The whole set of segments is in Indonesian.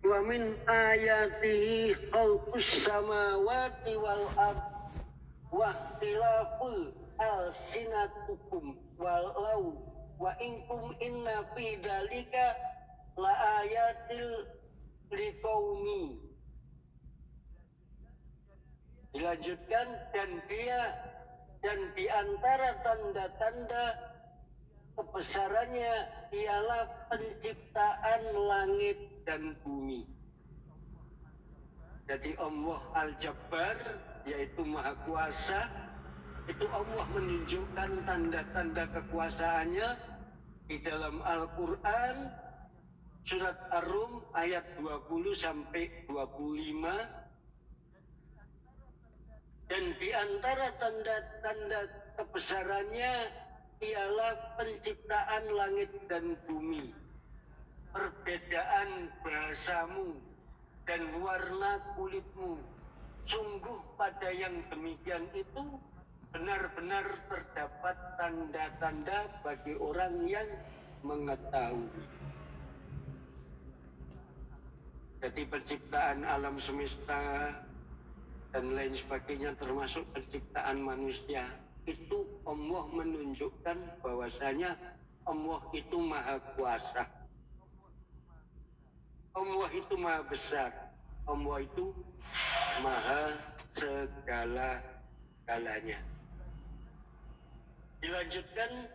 Wa min ayatihi khalqus samawati wal ard wa ikhtilaful alsinatukum walau wa inkum inna fi dzalika la ayatil liqaumi. Dilanjutkan, dan di antara tanda-tanda kebesarannya ialah penciptaan langit dan bumi. Jadi Allah Al-Jabbar, yaitu Maha Kuasa, itu Allah menunjukkan tanda-tanda kekuasaannya di dalam Al-Quran, surat Ar-Rum ayat 20 sampai 25. Dan di antara tanda-tanda kebesarannya ialah penciptaan langit dan bumi, perbedaan bahasamu dan warna kulitmu. Sungguh pada yang demikian itu benar-benar terdapat tanda-tanda bagi orang yang mengetahui. Jadi penciptaan alam semesta dan lain sebagainya, termasuk penciptaan manusia, itu Allah menunjukkan bahwasanya Allah itu Maha Kuasa, Allah itu Maha Besar, Allah itu Maha segala-galanya. Dilanjutkan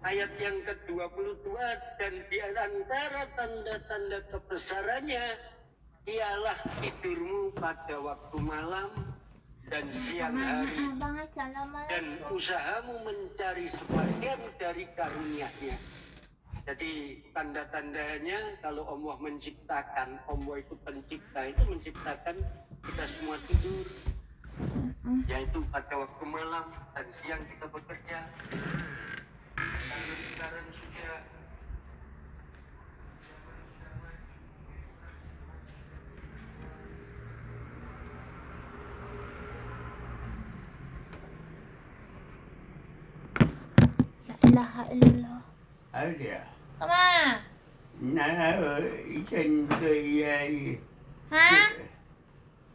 ayat yang ke-22, dan di antara tanda-tanda kebesarannya ialah tidurmu pada waktu malam dan siang hari, dan usahamu mencari sebagian dari karunia-Nya. Jadi tanda-tandanya kalau Allah menciptakan, Allah itu pencipta, itu menciptakan kita semua tidur, yaitu pada waktu malam, dan siang kita bekerja. Sekarang sudah ilaha illallah. Ada. Kemana? Nah, ikan dari Hah?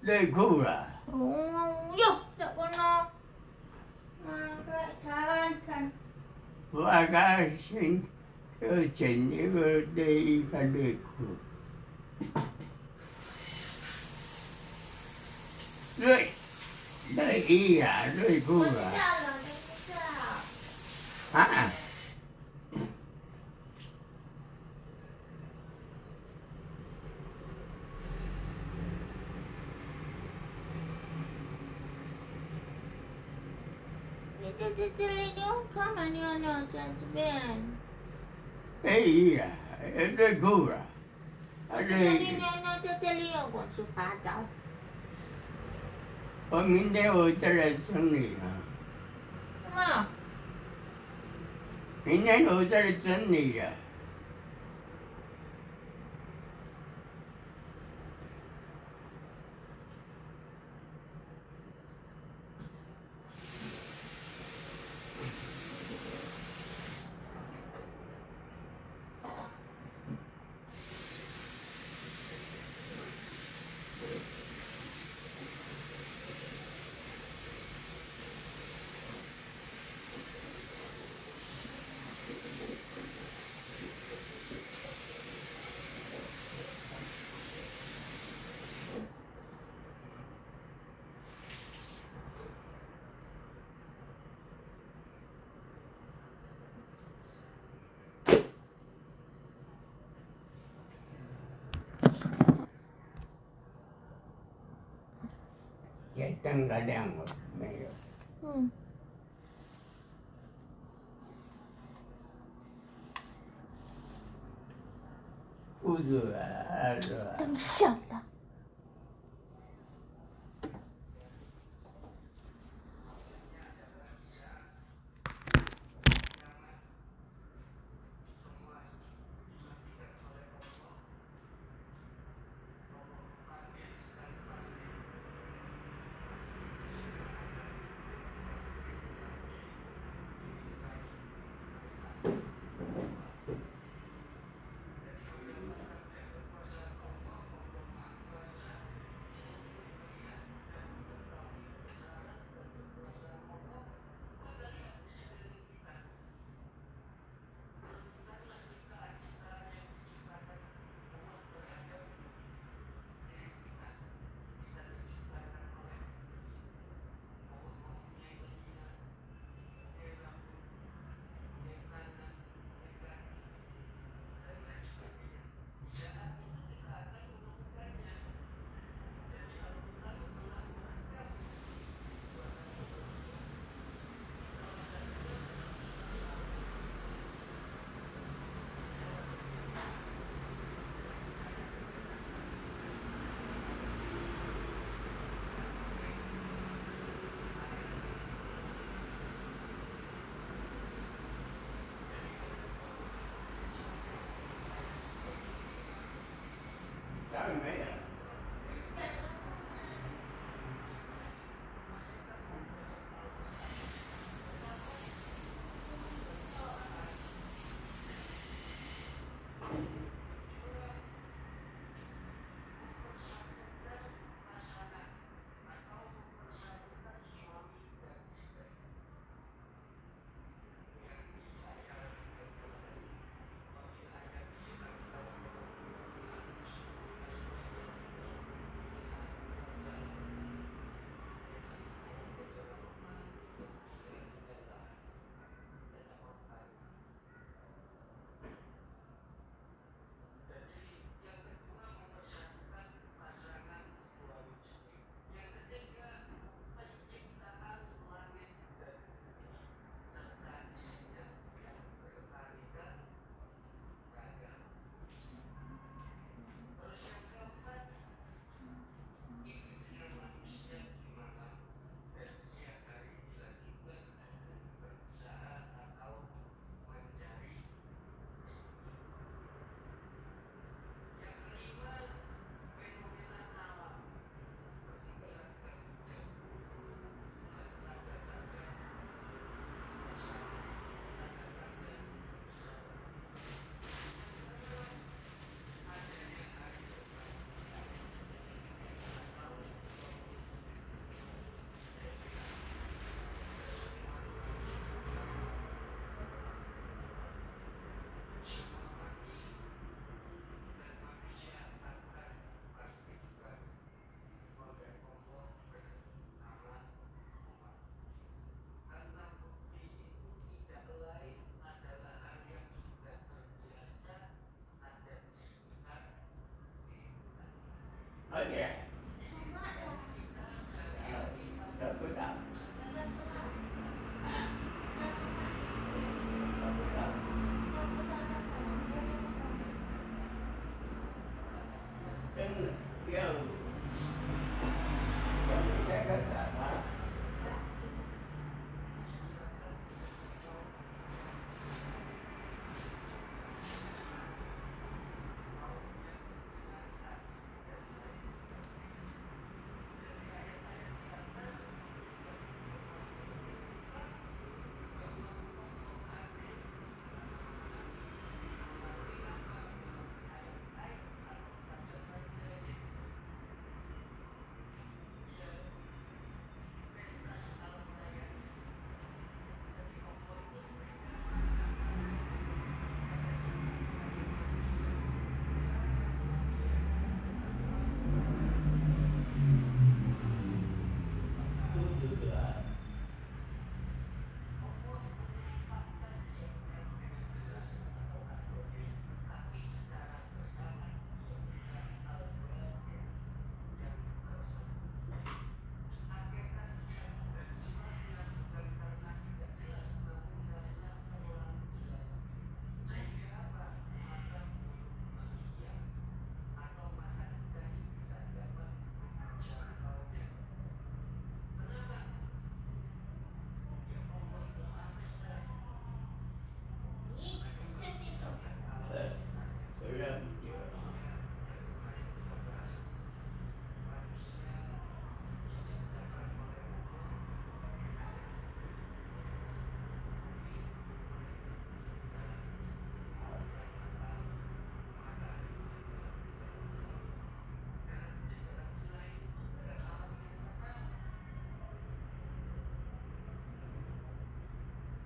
dari kura. Oh, yo, tak pernah. Jalan. Wakasin kerjaan itu dari ikan dari kura. Dari kura. Ah. Iya, ada kura. Ada. Pemindah utara sini. Kemana? Ini utara sini ya. Kadang-kadang mayo. Ada. 真像的。Oh ya, Sama lah. aku tahu. Nggak sama. Hah? Nggak sama. Aku tahu. Cabut anak sama. Jangan sama. Dan yang bisa kata itu juga. Ih, sedih sok. Sudah dia.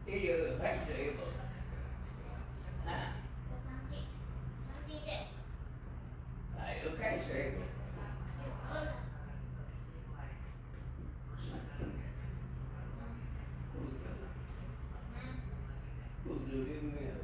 Tidur kan seribu. Hah? Nggak sakit. Sakit deh. Ayo kan seribu. Yuk, olah. Kucu. Hmm. Kucu dia mil.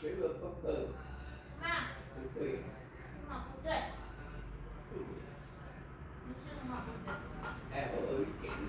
Saya pepper. Semua. Pepper. Semua putih. Semua putih. Oh, ikan.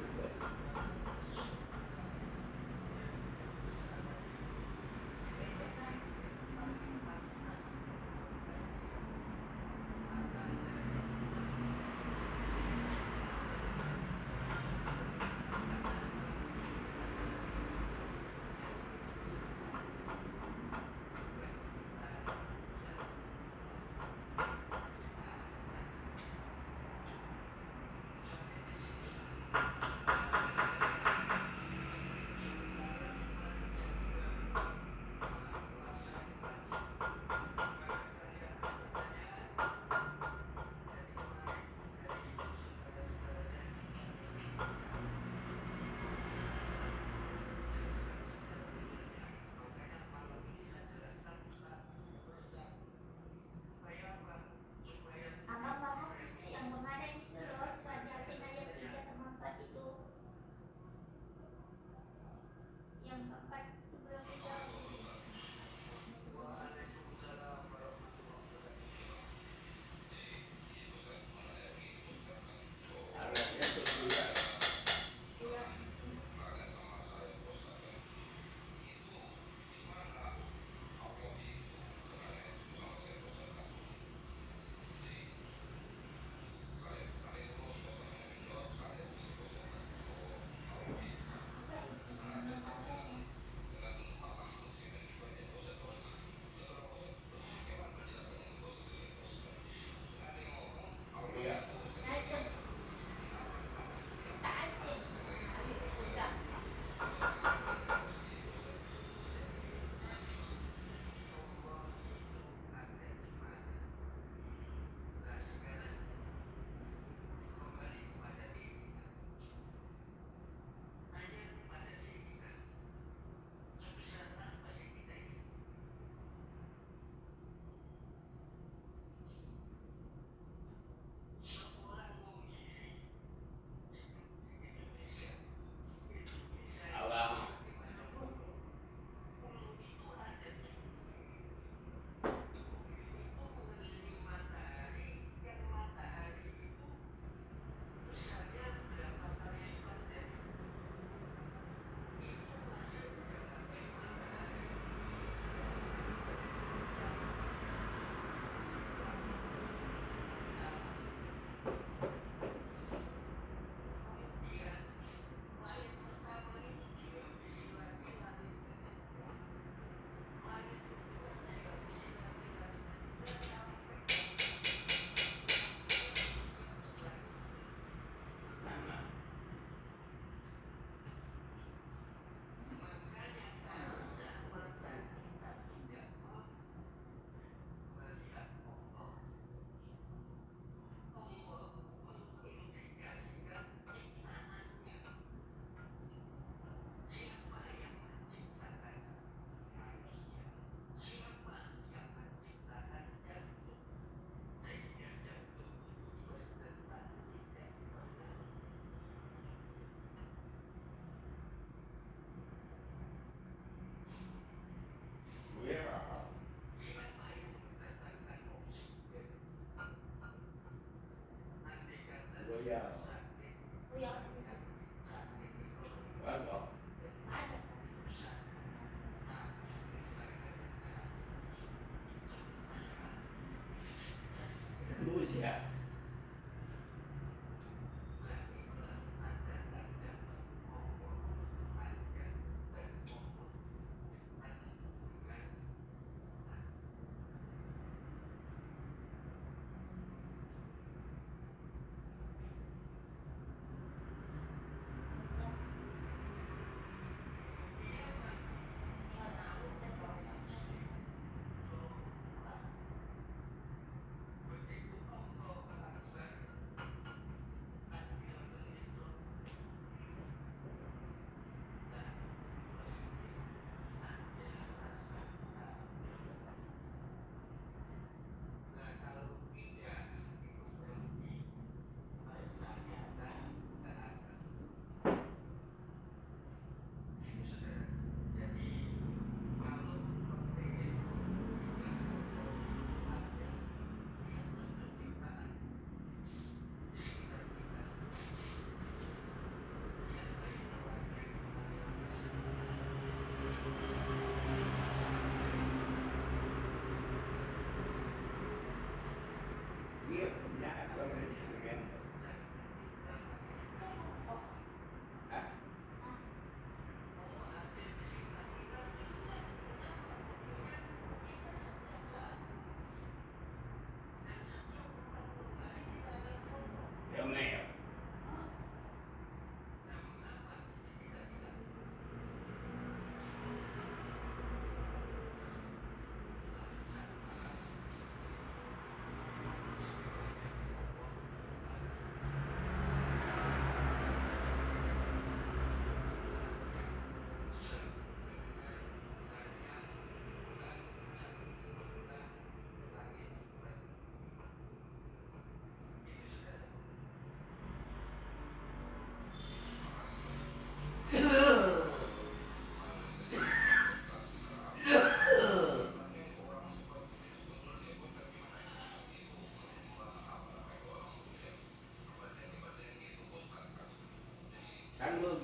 Abang bahas itu yang kemarin itu loh, surat Yasin ayat 3 sama 4 itu. Yang keempat itu belum dijawab. Arahnya bergerak. Iya. Ya. Najem. Tak ada. Alif sudah. Abang. Ya. Goyang. Oh ya, bisa. Agak. Ada. Luz ya.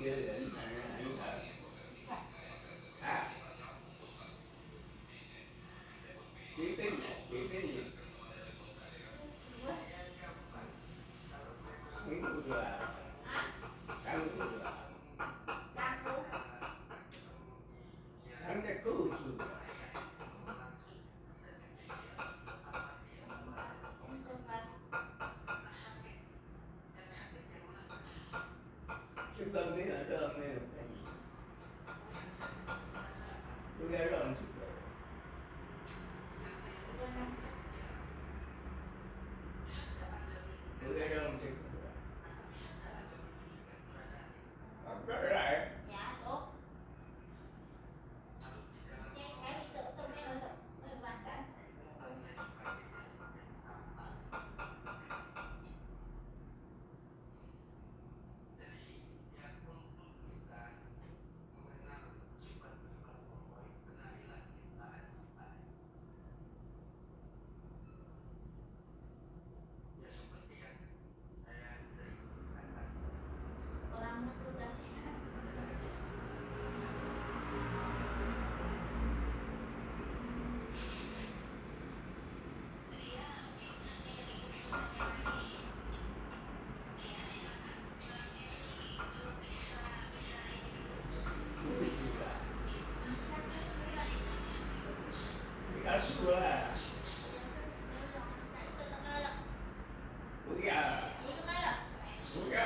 pikiran anak-anak. Ah, sipin na, sipin na. Minggu dua, sanggup dua, Kamu sanggup kusu. sempat Sebab ni ada mereka. Begadang juga. Begadang juga. Apa lah? dạ tốt. Em sẽ bị tự tôi mới được mới hoàn cảnh. Orang sudah Dikasih lah. Buya, buya.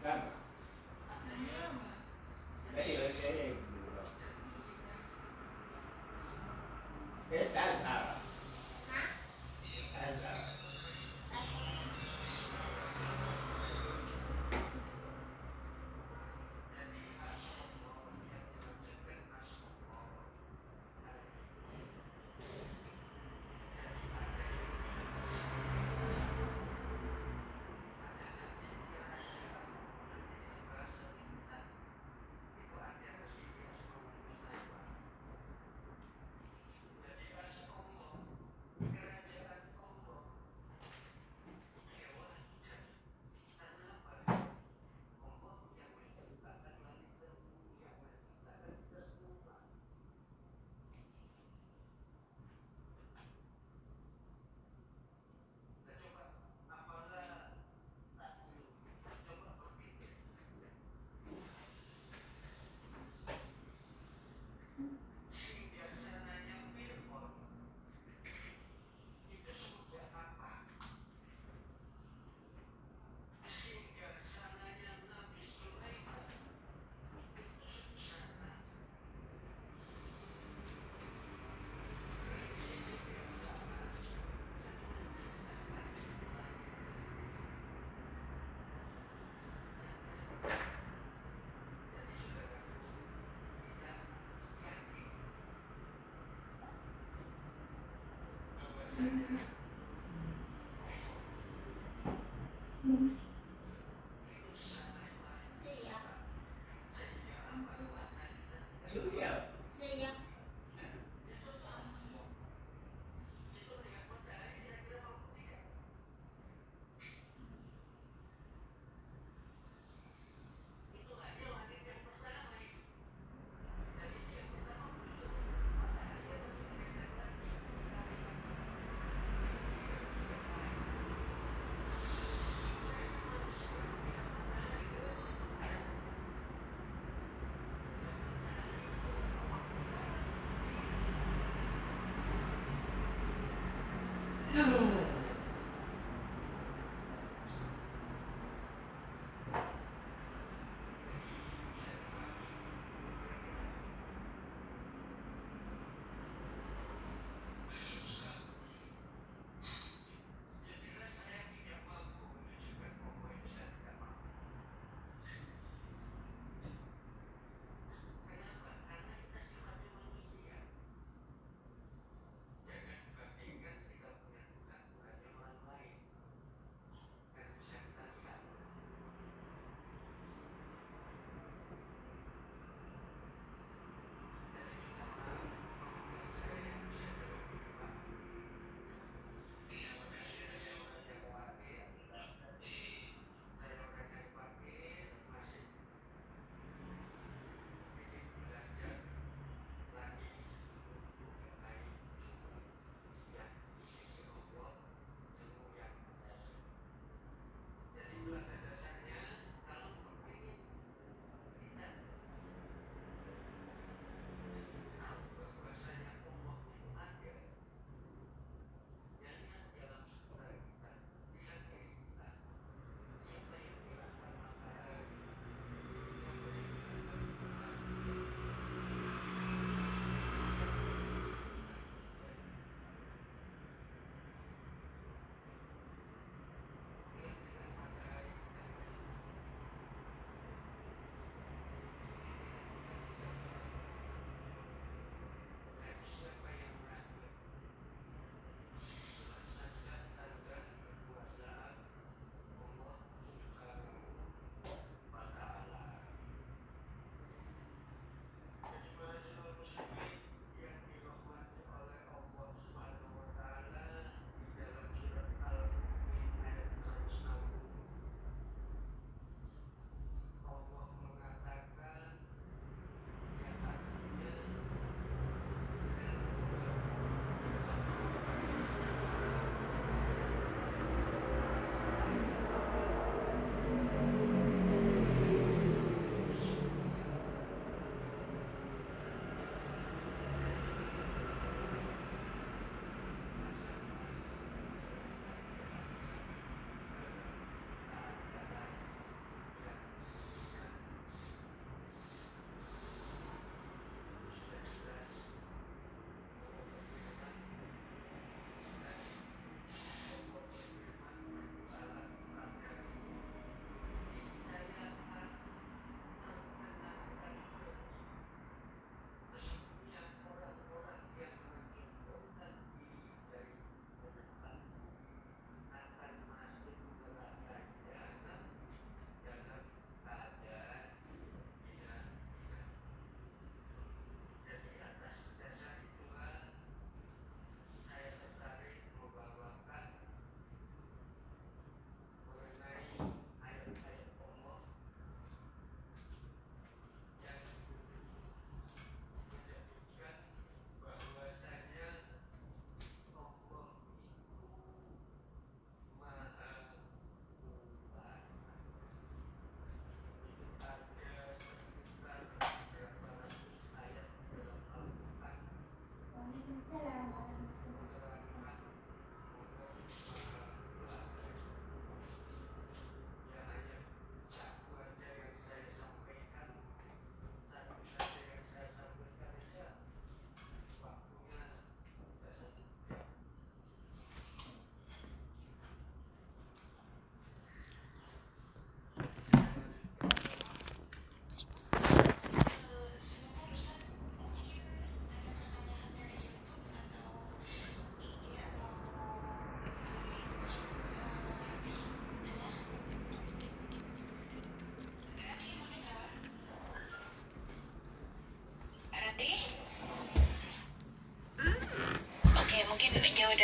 Kan? Belum. Dulu. Kita salah. Hah? Salah. Tas apa? Siap. Siap. Siap.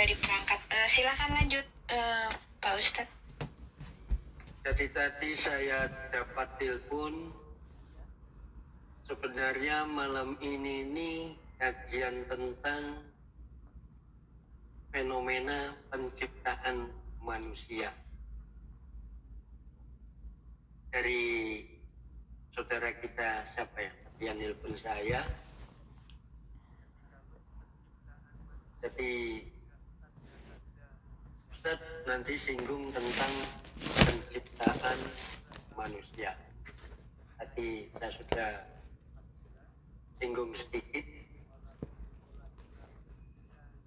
dari perangkat. Silakan lanjut, Pak Ustadz. Jadi tadi saya dapat telepon, sebenarnya malam ini kajian tentang fenomena penciptaan manusia. Dari saudara kita siapa ya? Yang nelpon saya. Jadi Ustaz nanti singgung tentang penciptaan manusia. Tadi saya sudah singgung sedikit.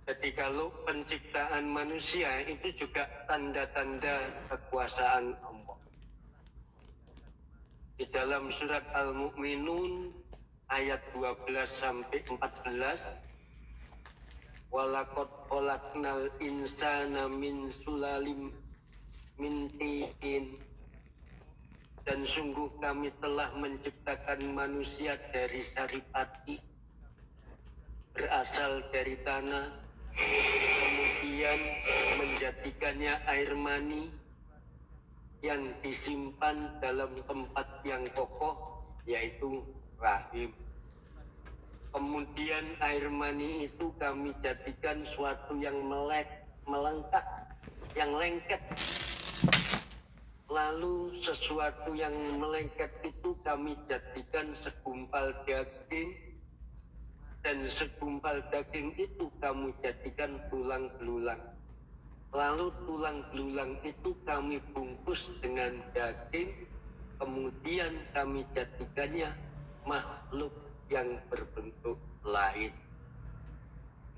Jadi kalau penciptaan manusia itu juga tanda-tanda kekuasaan Allah. Di dalam surat Al-Mu'minun ayat 12 sampai 14, walaqad khalaqnal insana min sulalim min tin, dan sungguh kami telah menciptakan manusia dari saripati berasal dari tanah, kemudian menjadikannya air mani yang disimpan dalam tempat yang kokoh, yaitu rahim. Kemudian air mani itu kami jadikan suatu yang melengkap, yang lengket. Lalu sesuatu yang melengket itu kami jadikan segumpal daging, dan segumpal daging itu kami jadikan tulang belulang. Lalu tulang belulang itu kami bungkus dengan daging, kemudian kami jadikannya makhluk yang berbentuk lain.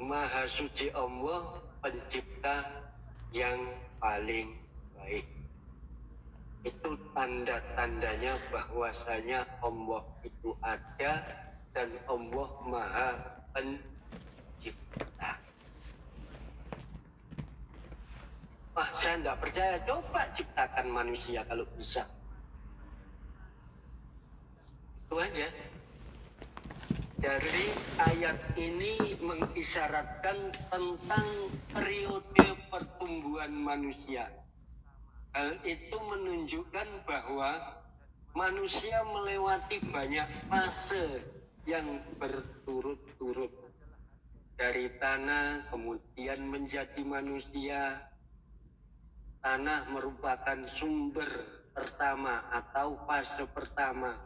Maha suci Allah, pencipta yang paling baik. Itu tanda-tandanya bahwasanya Allah itu ada dan Allah Maha Pencipta. Wah, saya tidak percaya. Coba ciptakan manusia kalau bisa. Itu aja. Dari ayat ini mengisyaratkan tentang periode pertumbuhan manusia. Hal itu menunjukkan bahwa manusia melewati banyak fase yang berturut-turut. Dari tanah kemudian menjadi manusia. Tanah merupakan sumber pertama atau fase pertama,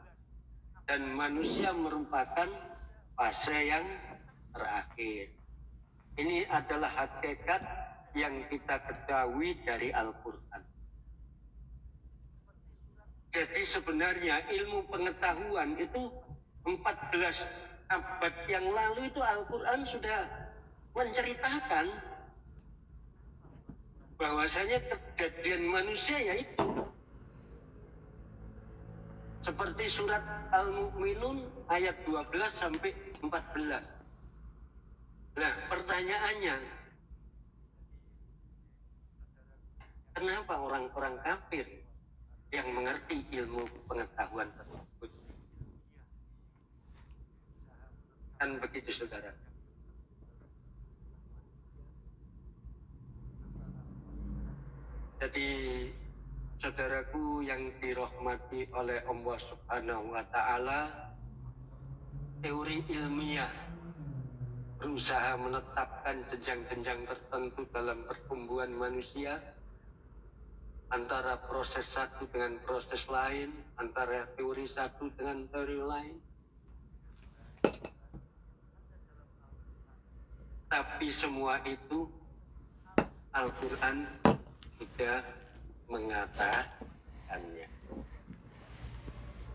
dan manusia merupakan fase yang terakhir. Ini adalah hakikat yang kita ketahui dari Al-Quran. Jadi sebenarnya ilmu pengetahuan itu 14 abad yang lalu itu Al-Quran sudah menceritakan bahwasanya kejadian manusia yaitu seperti surat Al-Mu'minun ayat 12 sampai 14. Nah, pertanyaannya, kenapa orang-orang kafir yang mengerti ilmu pengetahuan tersebut? Kan begitu, saudara. Jadi saudaraku yang dirahmati oleh Allah Subhanahu wa Ta'ala, teori ilmiah berusaha menetapkan jenjang-jenjang tertentu dalam pertumbuhan manusia, antara proses satu dengan proses lain, antara teori satu dengan teori lain. Tapi semua itu Al-Quran sudah mengatakannya.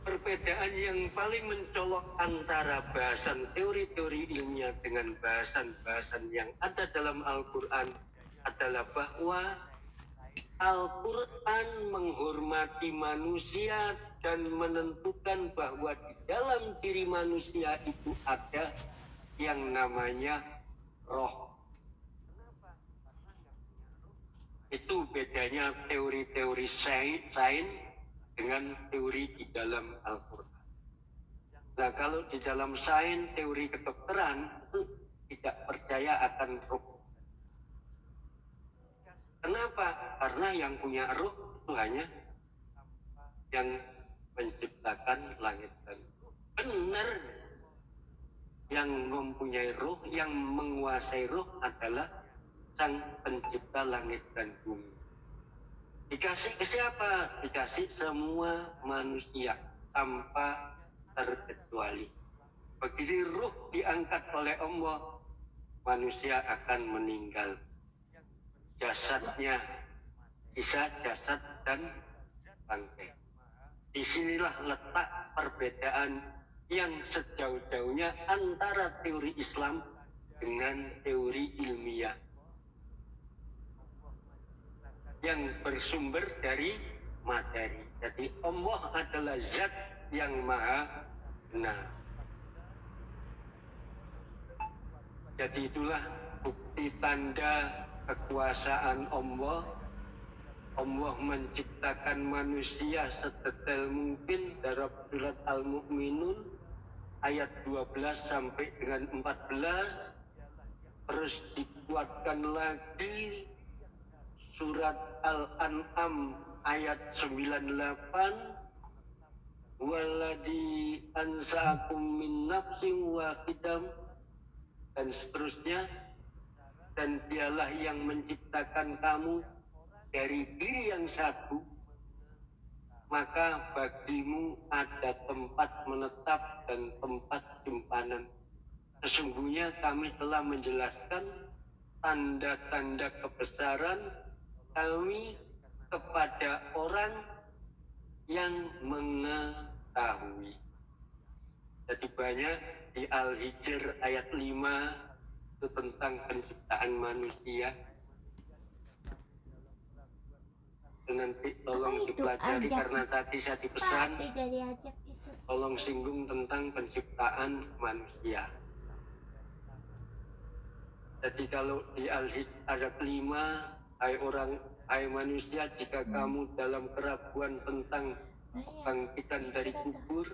Perbedaan yang paling mencolok antara bahasan teori-teori ilmiah dengan bahasan-bahasan yang ada dalam Al-Quran adalah bahwa Al-Quran menghormati manusia dan menentukan bahwa di dalam diri manusia itu ada yang namanya roh. Itu bedanya teori-teori sains dengan teori di dalam Al-Quran. Nah, kalau di dalam sains, teori kedokteran itu tidak percaya akan roh. Kenapa? Karena yang punya ruh itu hanya yang menciptakan langit dan bumi. Benar, yang mempunyai ruh, yang menguasai ruh adalah Sang Pencipta langit dan bumi. Dikasih ke siapa? Dikasih semua manusia tanpa terkecuali. Begitu ruh diangkat oleh Allah, manusia akan meninggal. Jasadnya sisa jasad dan bangkai. Disinilah letak perbedaan yang sejauh-jauhnya antara teori Islam dengan teori ilmiah yang bersumber dari materi. Jadi Allah adalah zat yang maha benar. Jadi itulah bukti tanda kekuasaan Allah. Allah menciptakan manusia sedetail mungkin dalam surat Al-Mu'minun ayat 12 sampai dengan 14. Terus dikuatkan lagi surat Al-An'am ayat 98. Walladzi ansa'akum min nafsin wahidah, dan seterusnya. Dan dialah yang menciptakan kamu dari diri yang satu, maka bagimu ada tempat menetap dan tempat simpanan. Sesungguhnya kami telah menjelaskan tanda-tanda kebesaran kami kepada orang yang mengetahui. Jadi banyak di Al-Hijr ayat 5 itu tentang penciptaan manusia. Nanti tolong dipelajari karena tadi saya dipesan tolong singgung tentang penciptaan manusia. Jadi kalau di Al-Hijr ayat 5, hai manusia, jika kamu dalam keraguan tentang bangkitan dari kubur,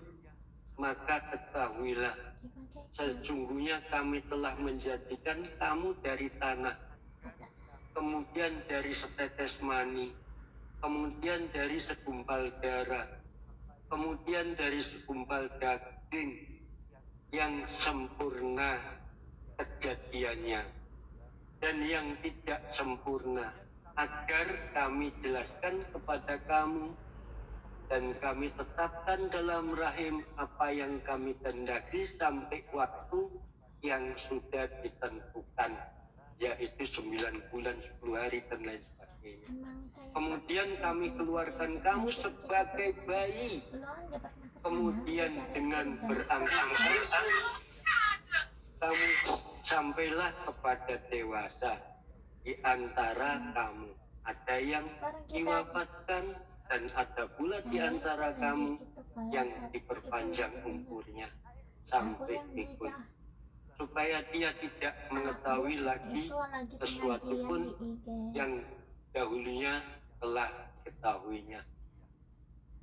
maka ketahuilah sesungguhnya kami telah menjadikan kamu dari tanah, kemudian dari setetes mani, kemudian dari segumpal darah, kemudian dari segumpal daging yang sempurna kejadiannya dan yang tidak sempurna, agar kami jelaskan kepada kamu dan kami tetapkan dalam rahim apa yang kami kehendaki sampai waktu yang sudah ditentukan, yaitu 9 bulan 10 hari dan lain sebagainya. Kemudian kami keluarkan kamu sebagai bayi, kemudian dengan berangsur-angsur kamu sampailah kepada dewasa. Di antara kamu ada yang diwafatkan dan ada pula di antara kamu yang diperpanjang umurnya sampai ikut, supaya dia tidak mengetahui lagi sesuatu pun yang dahulunya telah ketahuinya.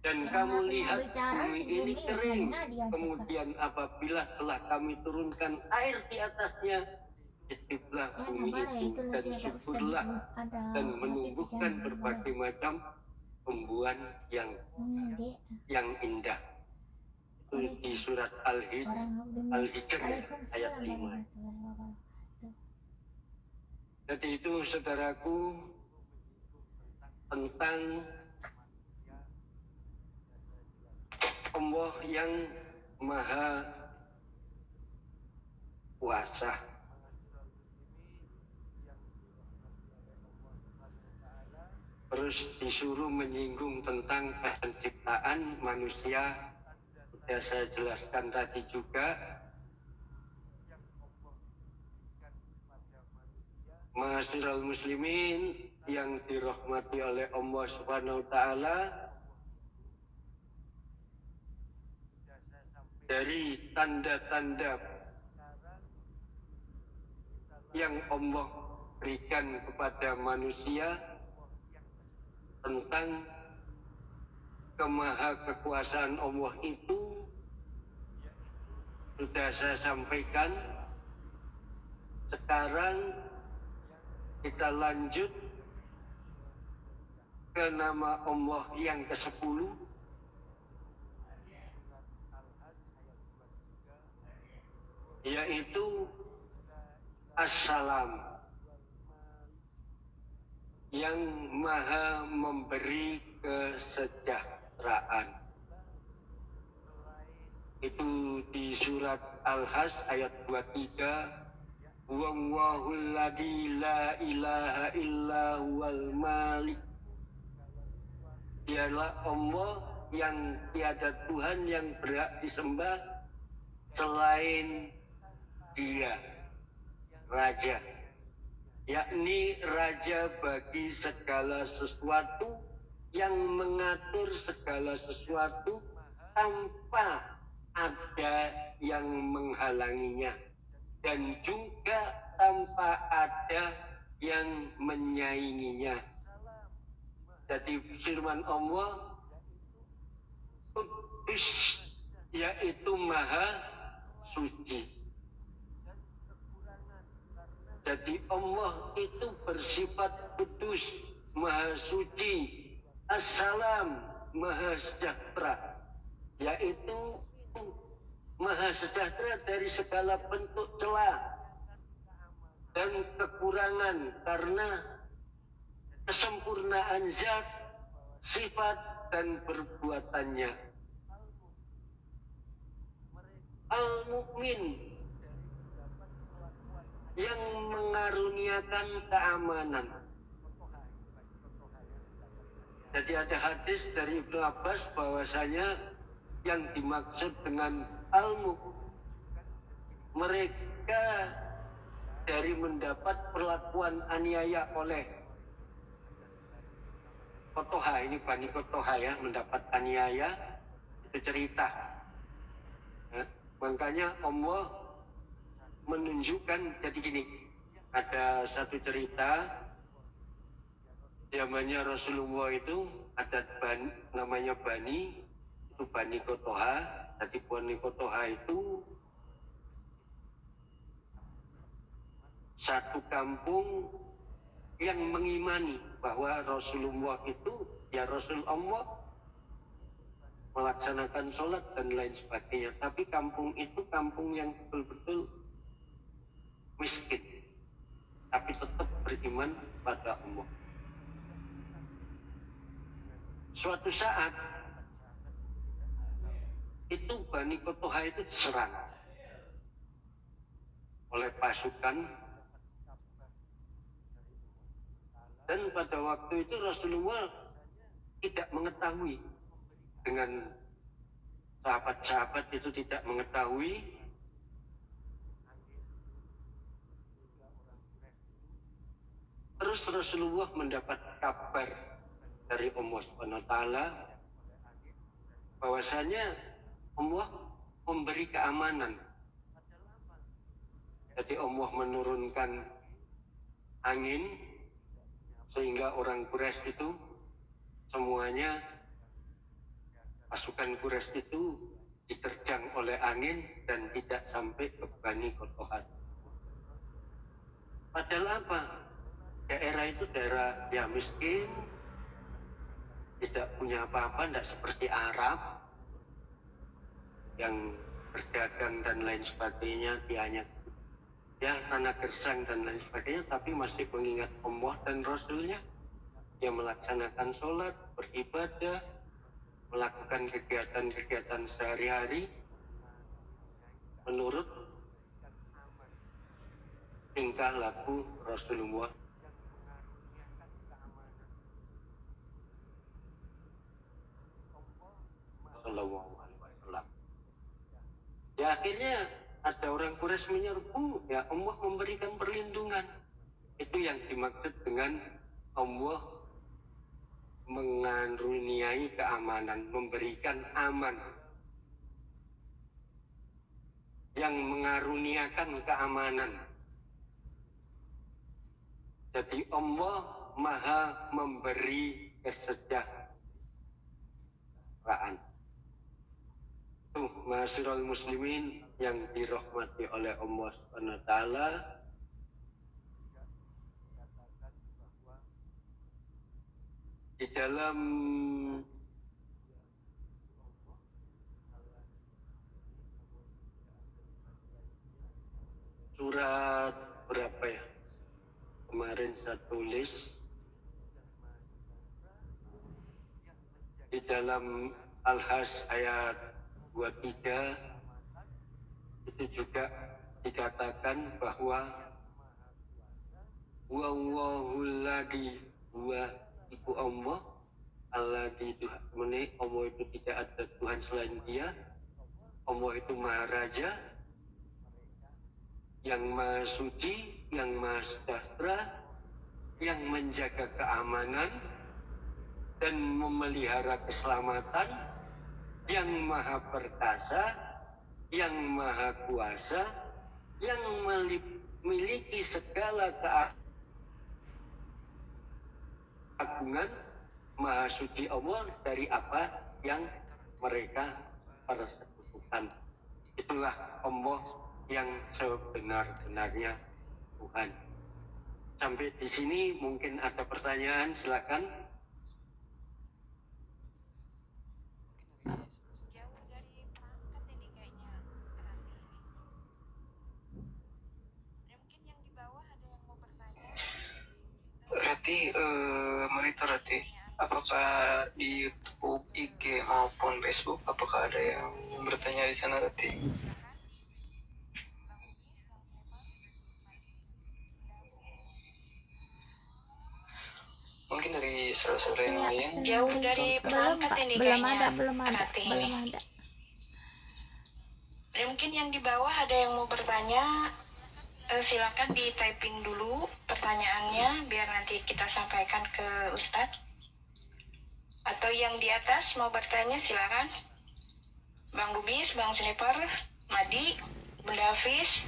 Dan kamu lihat bumi ini kering, kemudian apabila telah kami turunkan air di atasnya, hiduplah bumi itu dan suburlah dan menumbuhkan berbagai macam tumbuhan yang indah. Itu di surat Al-Hijr ayat 5. Jadi itu saudaraku tentang Allah yang maha kuasa. Terus disuruh menyinggung tentang penciptaan manusia. Sudah saya jelaskan tadi juga. Ma'asyiral muslimin yang dirahmati oleh Allah Subhanahu wa taala, dari tanda-tanda yang Allah berikan kepada manusia tentang kemahakekuasaan Allah itu sudah saya sampaikan. Sekarang kita lanjut ke nama Allah yang ke-10, yaitu As-Salam, yang maha memberi kesejahteraan. Itu di surat Al-Has ayat 23. Wallahul ladzi la ilaha illa huwal malik. Dialah Allah yang tiada Tuhan yang berhak disembah selain Dia, Raja, yakni Raja bagi segala sesuatu, yang mengatur segala sesuatu tanpa ada yang menghalanginya, dan juga tanpa ada yang menyainginya. Jadi firman Allah, Kudus, yaitu maha suci. Jadi Allah itu bersifat kudus, maha suci. As-Salam, maha sejahtera, yaitu maha sejahtera dari segala bentuk celah dan kekurangan, karena kesempurnaan zat, sifat, dan perbuatannya. Al-Mu'min, yang mengaruniakan keamanan. Jadi ada hadis dari Ibnu Abbas bahwasanya yang dimaksud dengan al-mu'min, mereka dari mendapat perlakuan aniaya oleh Kotoha, ini Bani Kotoha ya, mendapat aniaya, itu cerita. Ya, makanya Allah menunjukkan, jadi gini, ada satu cerita zamannya Rasulullah itu ada namanya Bani, itu Bani Kotoha. Jadi Bani Kotoha itu satu kampung yang mengimani bahwa Rasulullah itu ya Rasul Allah, melaksanakan sholat dan lain sebagainya. Tapi kampung itu kampung yang betul-betul miskin, tapi tetap beriman pada Allah. Suatu saat itu Bani Kotoha itu diserang oleh pasukan, dan pada waktu itu Rasulullah tidak mengetahui, dengan sahabat-sahabat itu tidak mengetahui. Terus Rasulullah mendapat kabar dari Allah SWT bahwasanya Allah memberi keamanan. Jadi Allah menurunkan angin sehingga orang Quraisy itu semuanya, pasukan Quraisy itu diterjang oleh angin dan tidak sampai ke Bani Kotoha. Padahal apa? Daerah itu daerah yang miskin, tidak punya apa-apa, tidak seperti Arab yang berdagang dan lain sebagainya, dia hanya ya tanah gersang dan lain sebagainya, tapi masih mengingat Allah dan Rasulnya, yang melaksanakan sholat, beribadah, melakukan kegiatan-kegiatan sehari-hari menurut tingkah laku Rasulullah. Ya akhirnya ada orang Quraisy menyerbu, ya Allah memberikan perlindungan. Itu yang dimaksud dengan Allah mengaruniai keamanan, memberikan aman, yang mengaruniakan keamanan. Jadi Allah maha memberi kesejahteraan. Ma'asyiral muslimin yang dirahmati oleh Allah SWT, Di dalam surat berapa ya? Kemarin saya tulis di dalam Al-Hajj ayat 23 itu juga dikatakan bahwa wallahul ladzi huwa iku Allah alladzi Tuhan meni Allah itu tidak ada Tuhan selain Dia. Allah itu Maha Raja yang Maha Suci, yang Maha Sejahtera, yang menjaga keamanan dan memelihara keselamatan, yang Maha Perkasa, yang Maha Kuasa, yang memiliki segala keagungan. Maha Suci Allah dari apa yang mereka persekutukan. Itulah Allah yang sebenar-benarnya Tuhan. Sampai di sini mungkin ada pertanyaan, silakan. Jauh dari perangkat ini kayaknya Rati. Ya, mungkin yang di bawah ada yang mau bertanya. Rati, monitor Rati, apakah di YouTube, IG maupun Facebook, apakah ada yang bertanya di sana Rati? Mungkin dari saudara-saudara yang lain. Jauh dari perangkat ini kayaknya belum ada. Rati ini. Ya, mungkin yang di bawah ada yang mau bertanya. Silakan di typing dulu pertanyaannya biar nanti kita sampaikan ke Ustadz. Atau yang di atas mau bertanya silakan. Bang Lubis, Bang Sniper, Madi, Bunda Hafiz.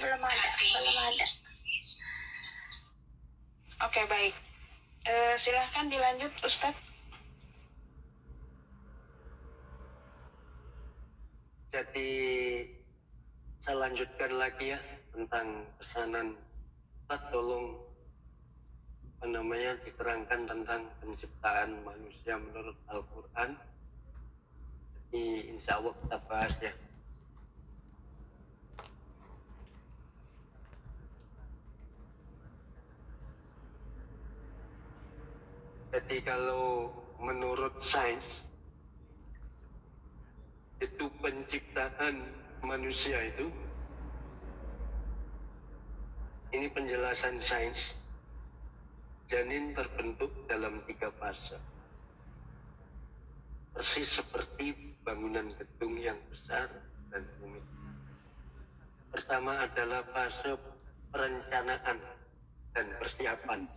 Belum ada. Oke, baik. Silahkan dilanjut Ustadz. Jadi saya lanjutkan lagi ya tentang pesanan Ustaz, tolong diterangkan tentang penciptaan manusia menurut Al-Quran. Jadi insya Allah kita bahas ya. Jadi kalau menurut sains itu penciptaan manusia itu, ini penjelasan sains, janin terbentuk dalam 3 fase, persis seperti bangunan gedung yang besar dan rumit. Pertama adalah fase perencanaan dan persiapan.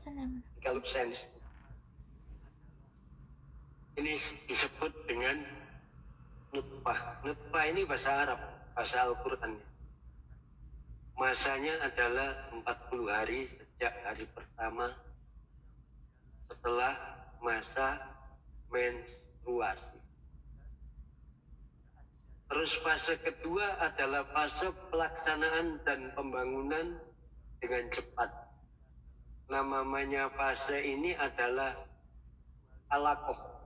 Kalau sains ini disebut dengan nutfah. Nutfah ini bahasa Arab, bahasa Al-Quran. Masanya adalah 40 hari sejak hari pertama setelah masa menstruasi. Terus fase kedua adalah fase pelaksanaan dan pembangunan dengan cepat. Namanya fase ini adalah alaqah.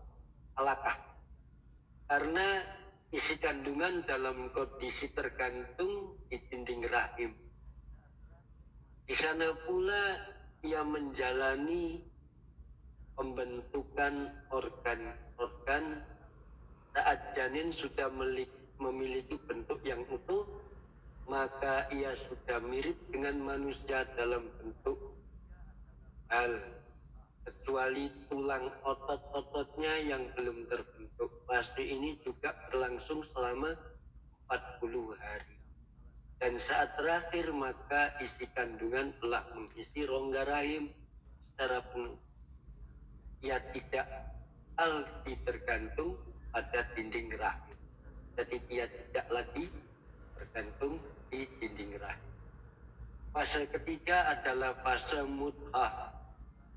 Karena isi kandungan dalam kondisi tergantung di dinding rahim. Di sana pula ia menjalani pembentukan organ-organ saat janin sudah memiliki bentuk yang utuh, maka ia sudah mirip dengan manusia dalam bentuk hal, kecuali tulang otot-ototnya yang belum terbentuk. Fase ini juga berlangsung selama 40 hari. Dan saat terakhir maka isi kandungan telah mengisi rongga rahim secara penuh. Ia tidak tergantung pada dinding rahim. Jadi ia tidak lagi tergantung di dinding rahim. Fase ketiga adalah fase mudghah.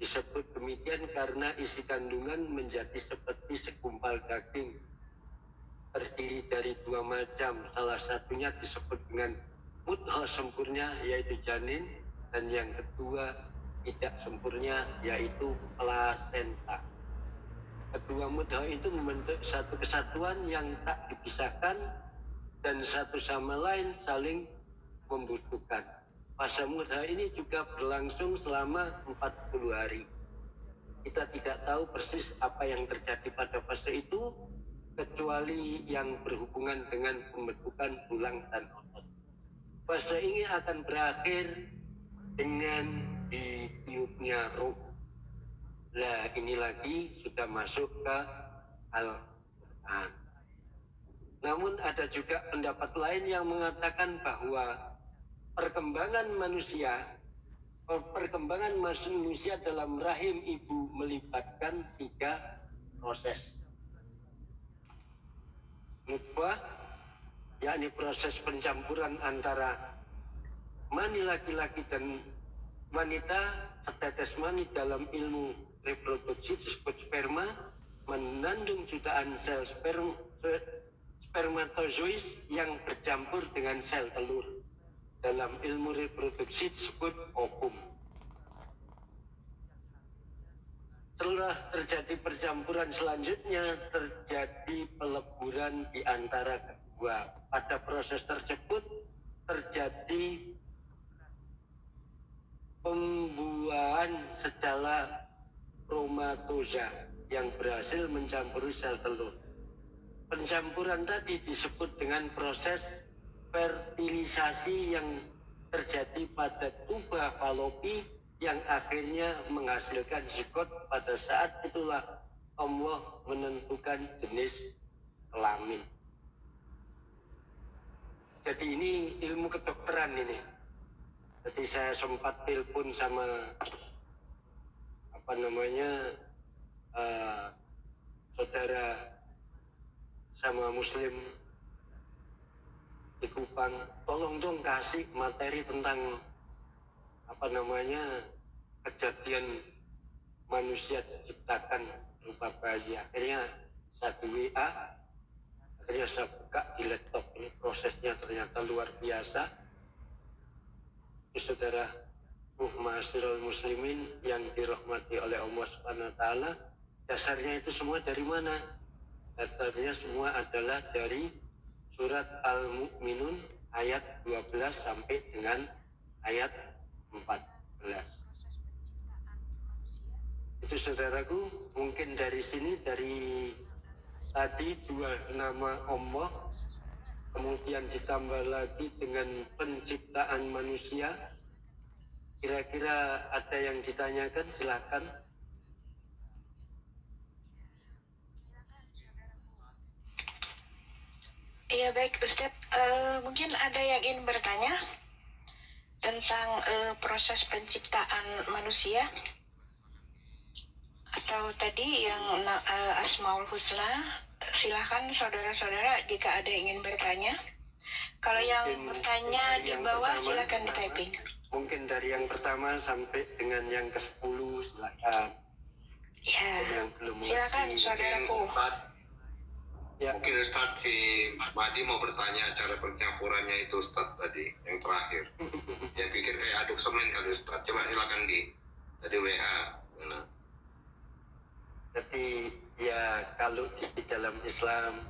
Disebut demikian karena isi kandungan menjadi seperti segumpal daging. terdiri dari dua macam. Salah satunya disebut dengan mudghah sempurna yaitu janin, dan yang kedua tidak sempurna yaitu plasenta. Kedua mudghah itu membentuk satu kesatuan yang tak dipisahkan dan satu sama lain saling membutuhkan. Fase mudghah ini juga berlangsung selama 40 hari. Kita tidak tahu persis apa yang terjadi pada fase itu, kecuali yang berhubungan dengan pembentukan tulang dan otot. Fase ini akan berakhir dengan ditiupnya ruh. Nah, ini lagi sudah masuk ke Al-Quran. Namun ada juga pendapat lain yang mengatakan bahwa perkembangan manusia dalam rahim ibu melibatkan 3 proses. Nutfah, yakni proses pencampuran antara mani laki-laki dan wanita, setetes mani dalam ilmu reproduksi disebut sperma, mengandung jutaan sel spermatozoid yang bercampur dengan sel telur. Dalam ilmu reproduksi disebut ovum. Setelah terjadi percampuran selanjutnya, terjadi peleburan di antara kedua. Pada proses tersebut terjadi pembuahan secara kromatoza yang berhasil mencampuri sel telur. Pencampuran tadi disebut dengan proses fertilisasi yang terjadi pada tuba falopi yang akhirnya menghasilkan zigot. Pada saat itulah Allah menentukan jenis kelamin. Jadi ini ilmu kedokteran ini. Jadi saya sempat telepon sama saudara sama muslim di Kupang, tolong dong kasih materi tentang kejadian manusia diciptakan berupa bayi. Akhirnya saya WA, akhirnya saya buka di laptop. Ini prosesnya ternyata luar biasa. Ini saudara Ma'asyiral muslimin yang dirahmati oleh Allah Subhanahu wa taala, dasarnya itu semua dari mana? Dasarnya semua adalah dari surat Al-Mu'minun ayat 12 sampai dengan ayat 14. Itu saudaraku, mungkin dari sini, dari tadi 2 nama Allah, kemudian ditambah lagi dengan penciptaan manusia. Kira-kira ada yang ditanyakan, silakan. Iya baik Ustadz, mungkin ada yang ingin bertanya tentang proses penciptaan manusia, atau tadi yang Asmaul Husna. Silahkan saudara-saudara jika ada yang ingin bertanya. Kalau yang bertanya di bawah silakan di typing. Mungkin dari yang pertama sampai dengan yang ke-10 silakan. Ya, silakan saudaraku. Ya. Mungkin Ustadz si Madi mau bertanya cara pencampurannya itu Ustadz tadi yang terakhir. Dia pikir kayak aduk semen kali Ustadz. Coba silakan tadi WA. Mana? Jadi ya kalau di dalam Islam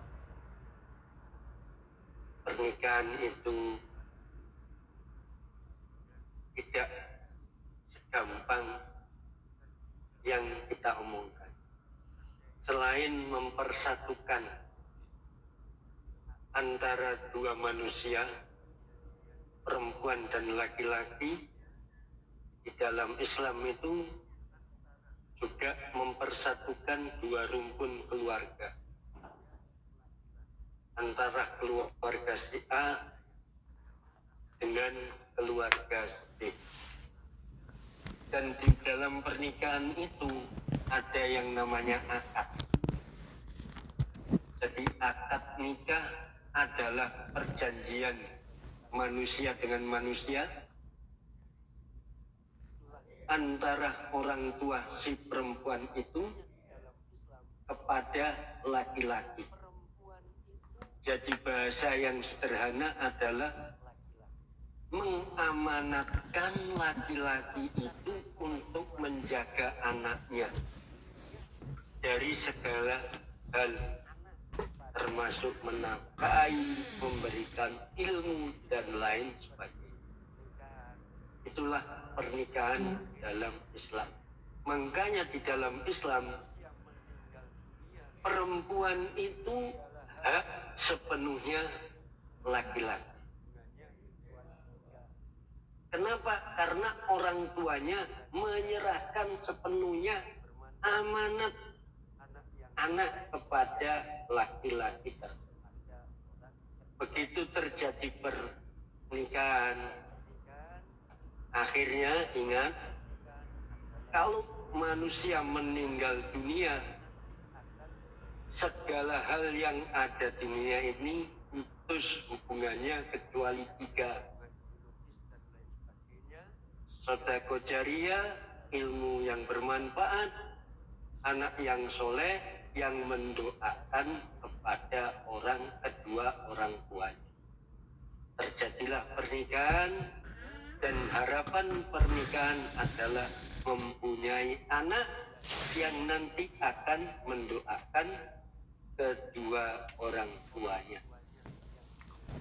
pernikahan itu tidak segampang yang kita omongkan. Selain mempersatukan antara 2 manusia, perempuan dan laki-laki, di dalam Islam itu juga mempersatukan 2 rumpun keluarga, antara keluarga si A dengan keluarga si B. Dan di dalam pernikahan itu ada yang namanya akad. Jadi akad nikah adalah perjanjian manusia dengan manusia antara orang tua si perempuan itu kepada laki-laki. Jadi bahasa yang sederhana adalah mengamanatkan laki-laki itu untuk menjaga anaknya dari segala hal, termasuk menafkahi, memberikan ilmu dan lain sebagainya. Itulah pernikahan dalam Islam. Makanya di dalam Islam perempuan itu hak sepenuhnya laki-laki. Kenapa? Karena orang tuanya menyerahkan sepenuhnya amanat anak kepada laki-laki tersebut. Begitu terjadi pernikahan, akhirnya ingat, kalau manusia meninggal dunia, segala hal yang ada di dunia ini putus hubungannya kecuali 3. Sedekah jariyah, ilmu yang bermanfaat, anak yang soleh yang mendoakan kepada kedua orang tuanya. Terjadilah pernikahan, dan harapan pernikahan adalah mempunyai anak yang nanti akan mendoakan kedua orang tuanya.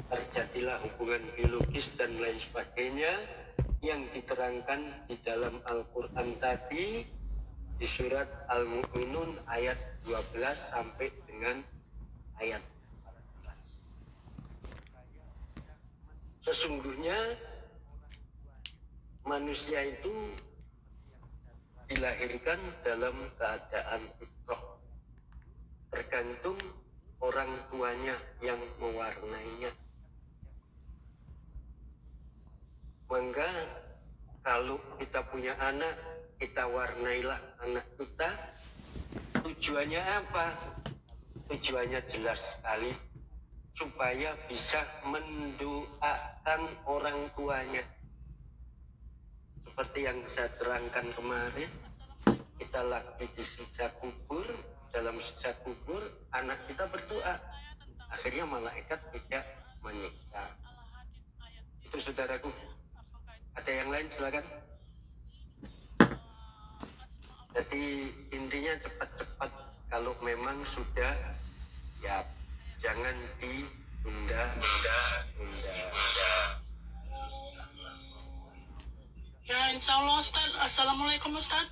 Terjadilah hubungan biologis dan lain sebagainya yang diterangkan di dalam Al-Quran tadi di surat Al-Mu'minun ayat 12 sampai dengan ayat 14. Sesungguhnya manusia itu dilahirkan dalam keadaan fitrah, tergantung orang tuanya yang mewarnainya. Maka kalau kita punya anak, kita warnailah anak kita. Tujuannya apa? Tujuannya jelas sekali, supaya bisa mendoakan orang tuanya. Seperti yang saya terangkan kemarin, kita lagi di siksa kubur, dalam siksa kubur, anak kita berdoa. Akhirnya malaikat tidak menyiksa. Itu saudaraku. Ada yang lain silakan. Jadi intinya cepat-cepat, kalau memang sudah, ya jangan ditunda-tunda. Ya, insya Allah Ustaz. Assalamualaikum Ustaz.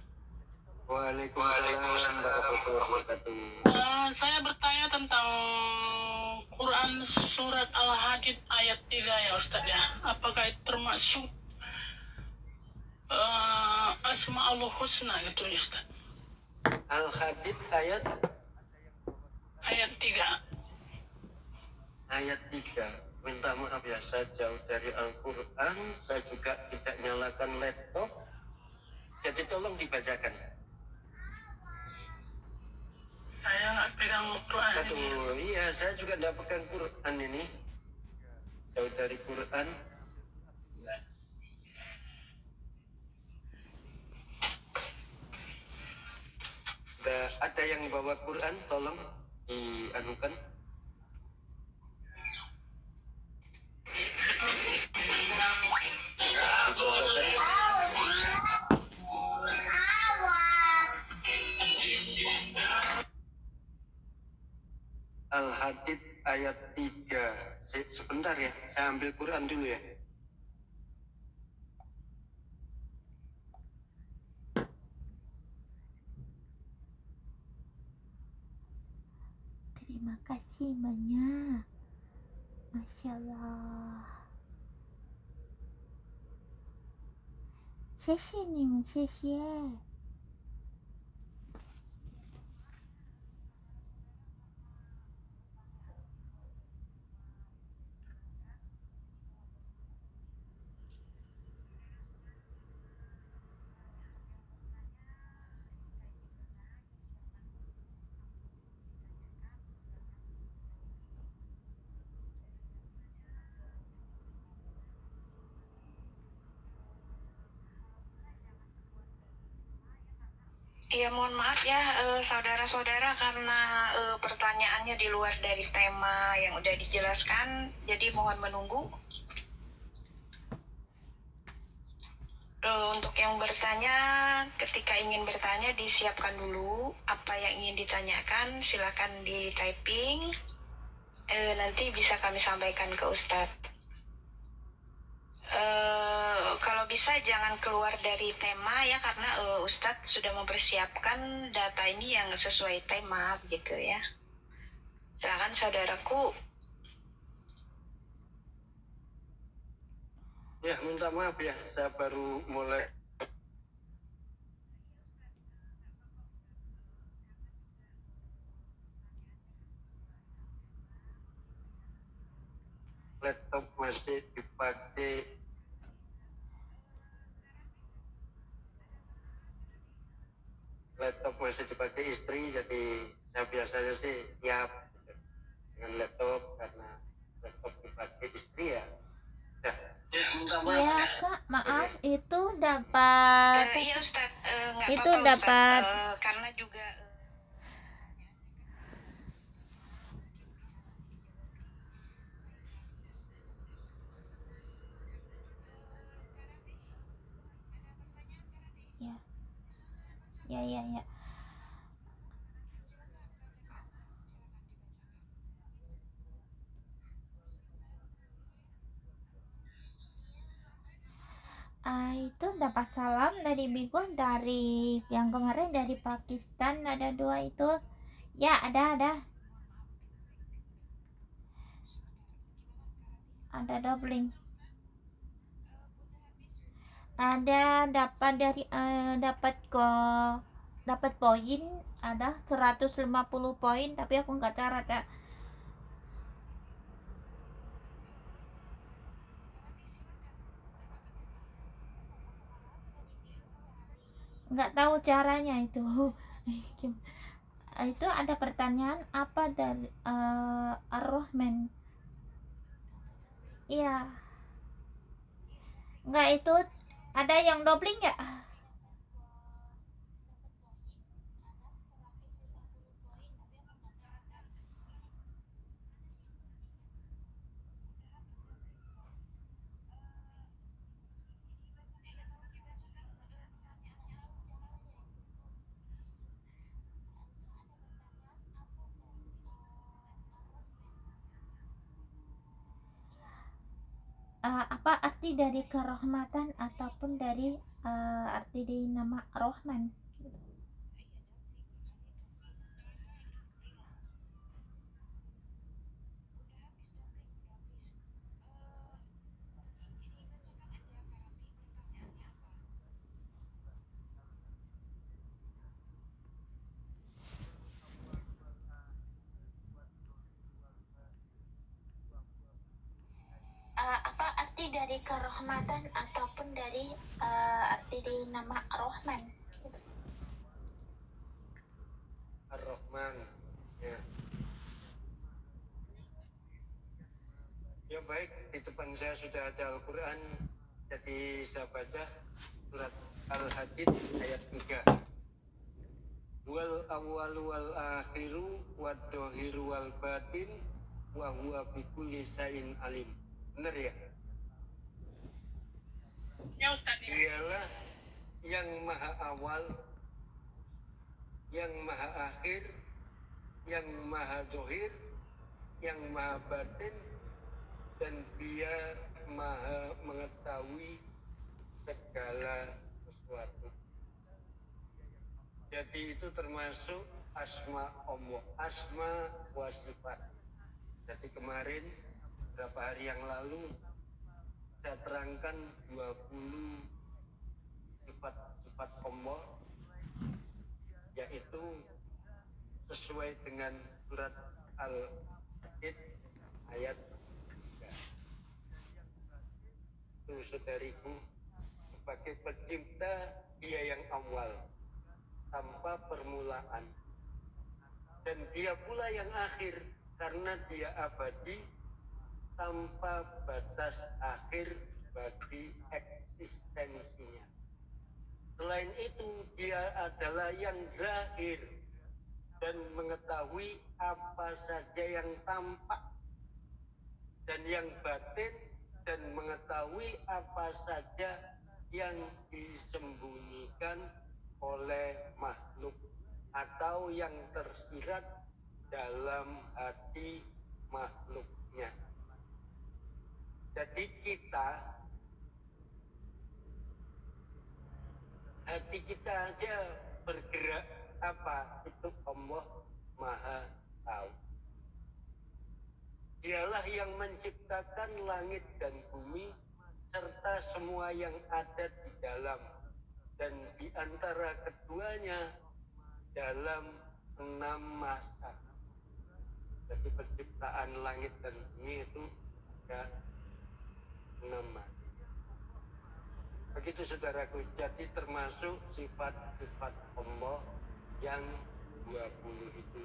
Waalaikumsalam warahmatullahi wabarakatuh. Saya bertanya tentang Quran surat Al-Hadid ayat 3 ya Ustaz ya. Apakah itu termasuk Asma'ul Husna gitu ya Ustaz? Al-Hadid ayat 3. Ayat 3. Minta maaf ya, saya jauh dari Al-Quran, saya juga tidak nyalakan laptop, jadi tolong dibacakan. Saya nggak pegang Quran ini. Aduh, iya, saya juga tidak pegang Quran ini, jauh dari Quran. Ada yang bawa Quran, tolong dianukan. Al-Hadid ayat 3. Sebentar ya, saya ambil Quran dulu ya. Terima kasih banyak. Masya Allah. 谢谢你们，谢谢。Iya, mohon maaf ya saudara-saudara karena pertanyaannya di luar dari tema yang udah dijelaskan, jadi mohon menunggu. Untuk yang bertanya, ketika ingin bertanya disiapkan dulu apa yang ingin ditanyakan, silakan di typing. Nanti bisa kami sampaikan ke Ustadz. Kalau bisa jangan keluar dari tema ya, karena Ustadz sudah mempersiapkan data ini yang sesuai tema begitu ya. Silakan saudaraku. Ya, minta maaf ya, saya baru mulai. Laptop masih dipakai. Laptop masih dipakai istri, jadi saya biasanya sih siap dengan laptop karena laptop dipakai istri ya. Ya, minta maaf Iya ya. Kak, maaf itu dapat Iya Ustadz, nggak itu apa-apa dapat Ustadz, karena juga ya. Ya ya ya. Itu dapat salam dari Bigo, dari yang kemarin dari Pakistan ada 2 itu. Ya, ada. Ada doubling. Ada dapat dari dapat poin ada 150 poin, tapi aku nggak cara, Cak. Nggak tahu caranya itu. Itu ada pertanyaan apa dari Ar-Rahman. Iya. Nggak, itu ada yang doubling nggak? Apa arti dari kerahmatan ataupun dari arti dari nama Rahman? Apa arti dari kerahmatan ataupun dari arti dari nama Rahman? Ar-Rahman. Ya. Ya baik, di depan saya sudah ada Al-Quran, jadi saya baca surat Al-Hadid ayat 3. Wal awwalu wal akhiru wad dohiru wal batin wa huwa bikulli syai'in alim. Benar ya? Ya Ustadz ya. Dialah yang maha awal, yang maha akhir, yang maha dohir, yang maha batin, dan dia maha mengetahui segala sesuatu. Jadi itu termasuk asma Allah, asma wa sifat. Jadi kemarin beberapa hari yang lalu saya terangkan 20 sifat-sifat Allah, yaitu sesuai dengan surat Al-Hadid ayat 3. Itu saudariku, sebagai pencipta dia yang awal tanpa permulaan, dan dia pula yang akhir karena dia abadi tanpa batas akhir bagi eksistensinya. Selain itu, dia adalah yang zahir dan mengetahui apa saja yang tampak dan yang batin, dan mengetahui apa saja yang disembunyikan oleh makhluk atau yang tersirat dalam hati makhluknya. Jadi hati kita aja bergerak apa, itu Allah Maha tahu. Dialah yang menciptakan langit dan bumi serta semua yang ada di dalam dan di antara keduanya dalam 6 masa. Jadi penciptaan langit dan bumi itu ada 6 masa. Begitu saudaraku, jadi termasuk sifat-sifat Allah yang 20 itu.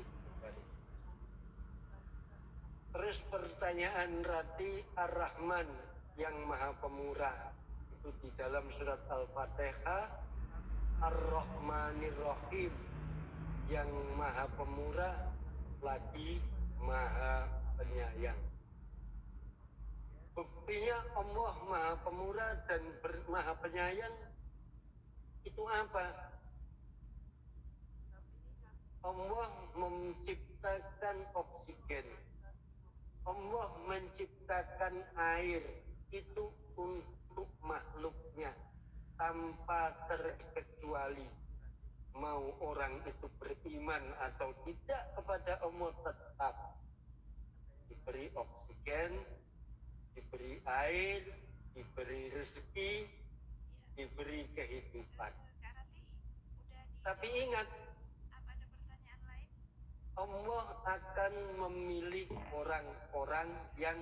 Terus pertanyaan Rati, Ar-Rahman yang Maha Pemurah, itu di dalam surat Al-Fatihah, Ar-Rahmanir Rahim yang Maha Pemurah lagi Maha Penyayang. Buktinya Allah Maha Pemurah dan Maha Penyayang itu apa? Allah menciptakan oksigen, Allah menciptakan air itu untuk makhluknya tanpa terkecuali. Mau orang itu beriman atau tidak kepada Allah, tetap diberi oksigen, diberi air, diberi rezeki, diberi kehidupan. Tapi ingat, Allah akan memilih orang-orang yang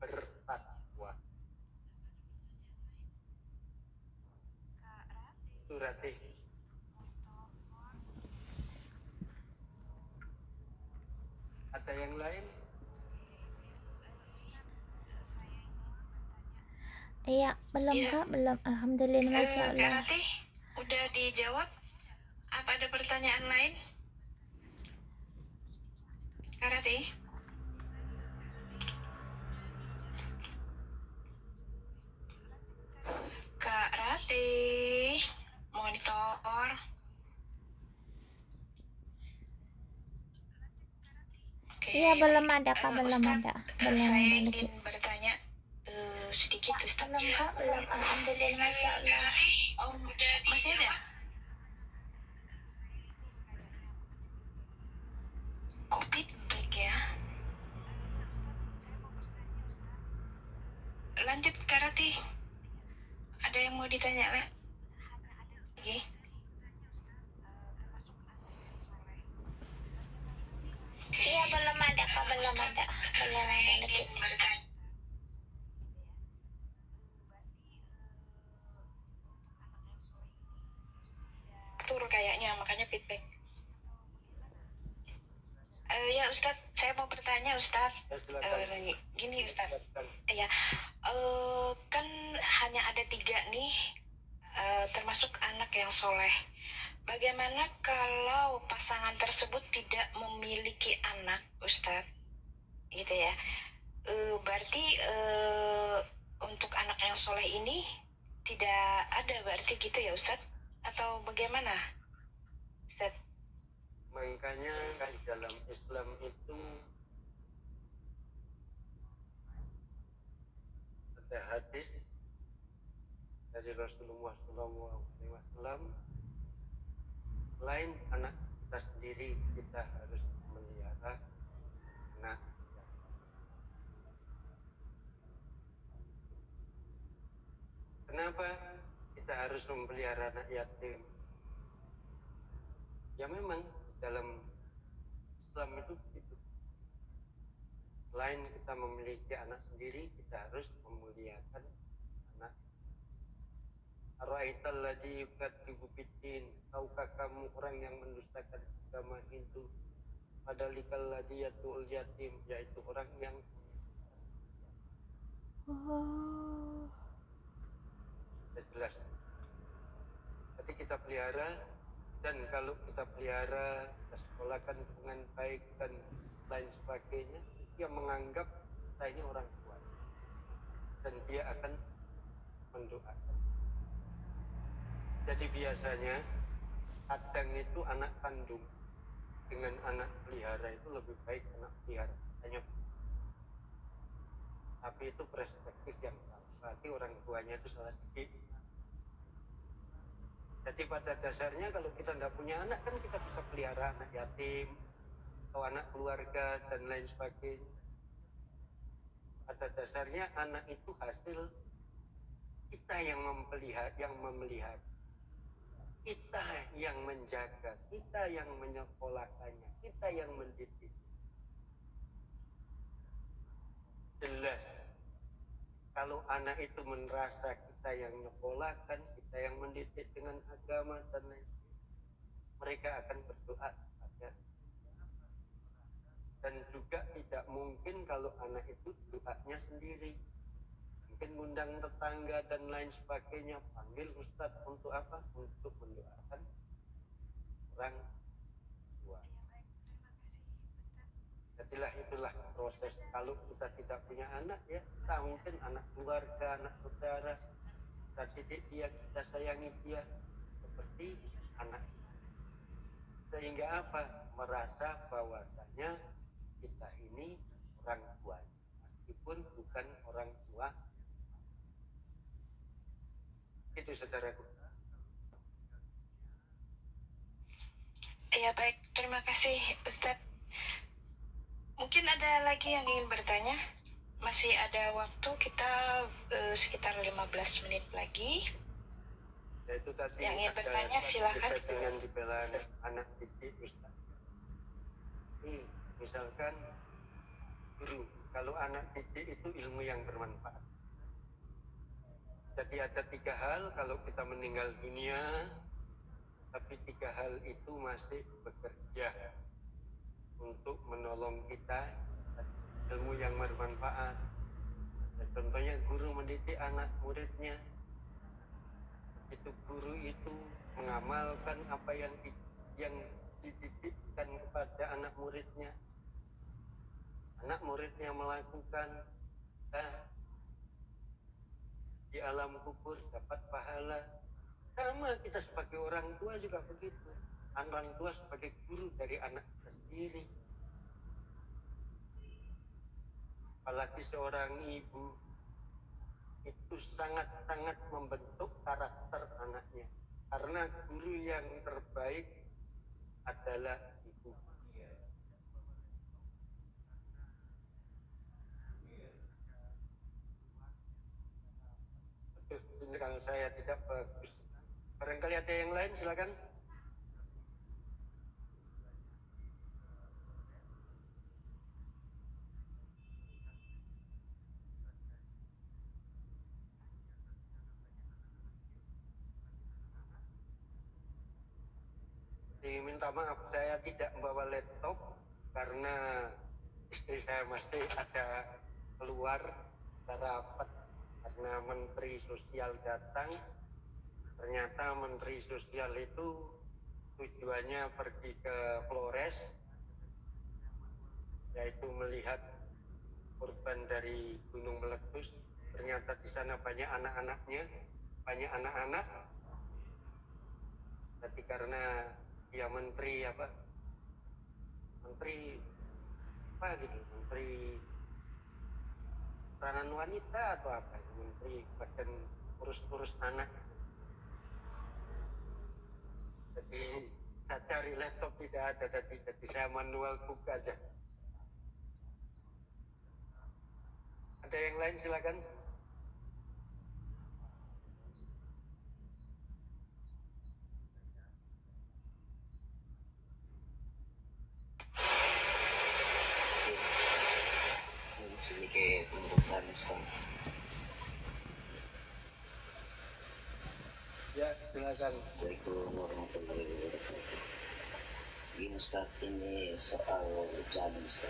bertakwa. Surat ada yang lain? Iya, belum Iya. Kak, belum. Alhamdulillah, Masya Kak Allah. Rati, udah dijawab? Apa ada pertanyaan lain? Kak Rati? Kak Rati, monitor. Oke. Iya, belum ada Kak, belum Ustadz, ada. Belum saya ada ingin dikit. bertanya sedikit Ustadz. Belum Kak, belum. Alhamdulillah, Masya Allah. Oh, masih ada? Kok feedback ya? Lanjut Kak Rati. Ada yang mau ditanya lagi? Iya, belum ada Kak, belum ada. Belum ada dikit. Tur kayaknya, makanya feedback. Ya Ustadz, saya mau bertanya Ustadz. Silakan. Gini Ustadz, ya kan hanya ada 3 nih, termasuk anak yang soleh. Bagaimana kalau pasangan tersebut tidak memiliki anak, Ustadz? Gitu ya. Berarti untuk anak yang soleh ini tidak ada berarti gitu ya Ustadz? Atau bagaimana, Ustadz? Makanya kan dalam Islam itu ada hadis dari Rasulullah SAW, selain anak kita sendiri, kita harus melihara anak. Kenapa kita harus memelihara anak yatim? Ya memang dalam Islam itu begitu. Selain kita memiliki anak sendiri, kita harus memuliakan anak. Ara'aital ladzi yukadzibu biddin, tahukah kamu orang yang mendustakan agama Hindu? Fadzalikal ladzi yad'ul yatim, yaitu orang yang sudah jelas. Jadi kita pelihara, dan kalau kita pelihara, kita sekolahkan dengan baik dan lain sebagainya, dia menganggap kita ini orang tua, dan dia akan mendoakan. Jadi biasanya kadang itu anak kandung dengan anak pelihara itu lebih baik anak pelihara. Tapi itu perspektif yang salah. Berarti orang tuanya itu salah didik. Jadi pada dasarnya kalau kita tidak punya anak, kan kita bisa pelihara anak yatim atau anak keluarga dan lain sebagainya. Pada dasarnya anak itu hasil kita yang memelihara, kita yang menjaga, kita yang menyekolahkannya, kita yang mendidik. Jelas kalau anak itu merasa kita yang menyekolahkan, kita yang mendidik dengan agama dan lain sebagainya, mereka akan berdoa kepada. Dan juga tidak mungkin kalau anak itu doanya sendiri, mungkin ngundang tetangga dan lain sebagainya, panggil ustadz untuk apa? Untuk mendoakan orang tua. Jadilah itulah proses. Kalau kita tidak punya anak, ya kita mungkin anak keluarga, anak saudara, kita didik dia, kita sayangi dia seperti anak. Sehingga apa? Merasa bahwasanya kita ini orang tua, meskipun bukan orang tua. Itu saudaraku. Ya baik, terima kasih Ustadz. Mungkin ada lagi yang ingin bertanya? Masih ada waktu, kita sekitar 15 menit lagi. Ya, itu tadi yang ingin bertanya silakan. Dengan dibela anak didik Ustaz. Ini misalkan guru, kalau anak didik itu ilmu yang bermanfaat. Jadi ada 3 hal kalau kita meninggal dunia, tapi 3 hal itu masih bekerja untuk menolong kita, ilmu yang bermanfaat. Ya, contohnya guru mendidik anak muridnya, itu guru itu mengamalkan apa yang dididikkan kepada anak muridnya. Anak muridnya melakukan, di alam kubur dapat pahala. Sama kita sebagai orang tua juga begitu. Orang tua sebagai guru dari anak kita sendiri. Apalagi seorang ibu itu sangat-sangat membentuk karakter anaknya. Karena guru yang terbaik adalah ibu. Ini kalau saya tidak bagus. Barangkali ada yang lain, silakan. Minta maaf, saya tidak membawa laptop karena istri saya masih ada keluar rapat karena Menteri Sosial datang. Ternyata Menteri Sosial itu tujuannya pergi ke Flores, yaitu melihat korban dari gunung meletus. Ternyata di sana banyak anak-anaknya, banyak anak-anak. Tapi karena dia menteri peranan wanita atau apa, menteri badan urus anak. Jadi saya cari laptop tidak ada, jadi saya manual buka aja. Ada yang lain silakan. Sedikit pembukaan Ustaz. Ya, silakan. Assalamualaikum warahmatullahi wabarakatuh. Ini Ustaz, ini soal ujian Ustaz.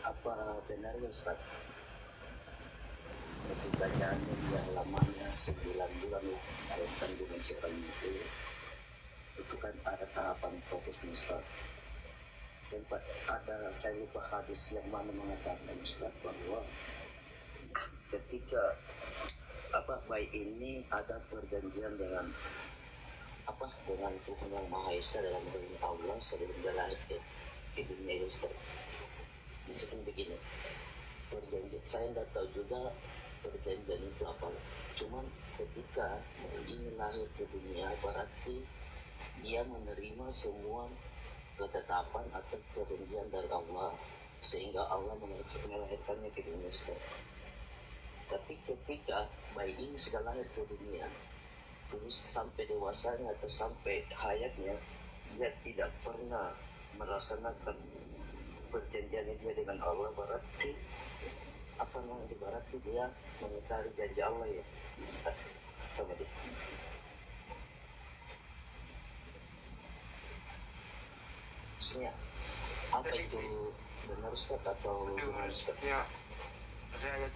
Apa benar Ustaz ketika janin yang lamanya 9 bulan dalam kandungan seorang itu kan ada tahapan prosesnya Ustaz. Sempat ada, saya lupa hadis yang mana mengatakan Ustaz bahwa ketika bayi ini ada perjanjian dengan dengan Tuhan yang Maha Esa dalam diri Allah sebelum dia lahir ke dunia ini Ustaz. Misalkan begini, perjanjian saya nggak tahu juga perjanjian itu apa. Cuman ketika ini lahir ke dunia berarti dia menerima semua ketetapan atau perjanjian dari Allah sehingga Allah melahirkannya ke dunia Ustaz. Tapi ketika bayi ini sudah lahir ke dunia, terus sampai dewasanya atau sampai hayatnya, dia tidak pernah melaksanakan perjanjiannya dia dengan Allah, berarti berarti dia mengingkari janji Allah ya Ustaz. Sama dia. Maksudnya apa itu benar Ustaz atau gimana Ustaz? Ya, saya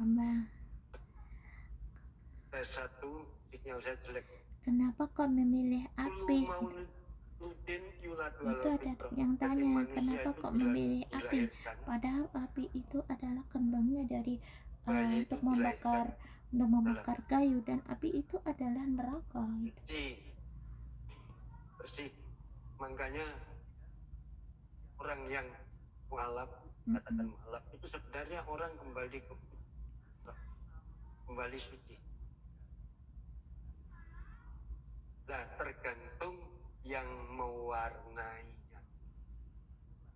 Abang, satu sinyal saya jelek. kenapa kau memilih api? Itu ada yang tanya, kenapa kok memilih api? Padahal api itu adalah kembangnya dari untuk membakar kayu, dan api itu adalah neraka gitu. Bersih. Makanya orang yang mualaf, katakan mualaf itu sebenarnya orang kembali suci. Nah, tergantung yang mewarnainya.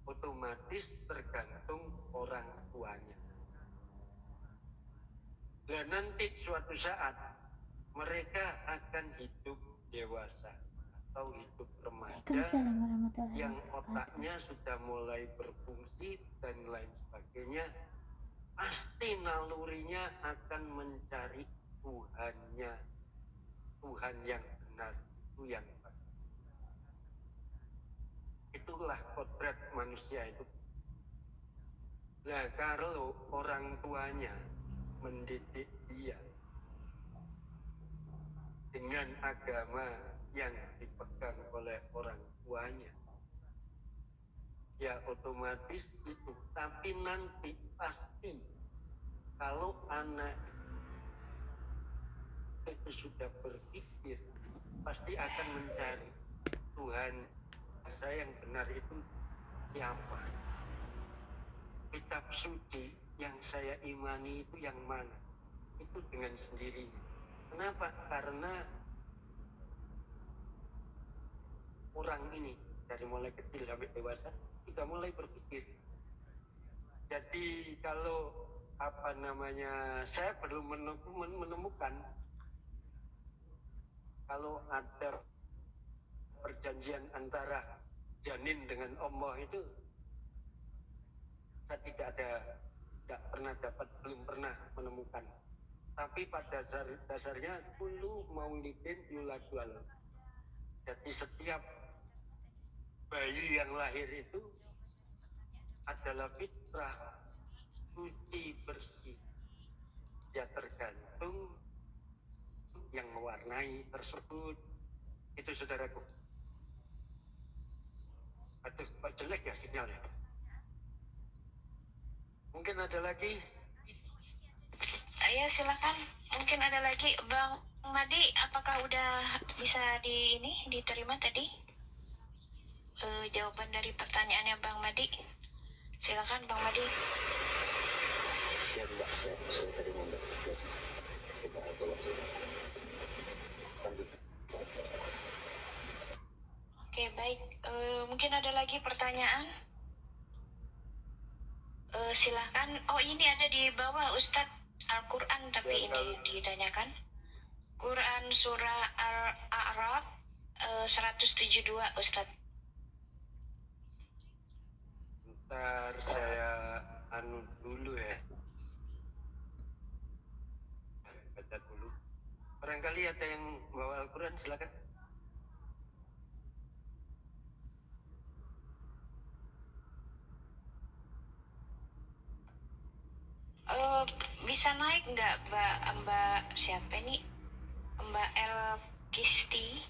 Otomatis tergantung orang tuanya. Dan nanti suatu saat mereka akan hidup dewasa atau hidup remaja Waalaikumsalam warahmatullahi yang wabarakatuh. otaknya sudah mulai berfungsi dan lain sebagainya. Pasti nalurinya akan mencari Tuhannya, Tuhan yang benar, itu yang baik. Itulah kodrat manusia itu. Nah, kalau orang tuanya mendidik dia dengan agama yang dipegang oleh orang tuanya, ya otomatis itu. Tapi nanti pasti kalau anak itu sudah berpikir, pasti akan mencari Tuhan saya yang benar itu siapa, kitab suci yang saya imani itu yang mana, itu dengan sendirinya. Kenapa? Karena orang ini dari mulai kecil sampai dewasa sudah mulai berpikir. Jadi kalau saya belum menemukan kalau ada perjanjian antara janin dengan Allah itu, saya belum pernah menemukan. Tapi pada dasarnya kullu maulidin yuladwal. Jadi setiap bayi yang lahir itu adalah fitrah, suci, bersih. Ya tergantung yang mewarnai tersebut. Itu saudaraku. Aduh, kok jelek ya sinyalnya. Mungkin ada lagi? Ayo silakan. Mungkin ada lagi, Bang Madi. Apakah udah bisa diterima tadi jawaban dari pertanyaannya Bang Madi? Silakan Bang Madi. Siap Mbak, siap. Saya tadi mau siap. Oke, baik. Mungkin ada lagi pertanyaan? Silahkan. Oh, ini ada di bawah Ustadz, Al-Quran, tapi ini ditanyakan. Quran surah Al-A'raf 172 Ustadz. Bentar, saya dulu ya. Baca dulu. Barangkali ada yang bawa Al-Quran, silakan. bisa naik nggak Mbak siapa nih? Mbak El Kisti?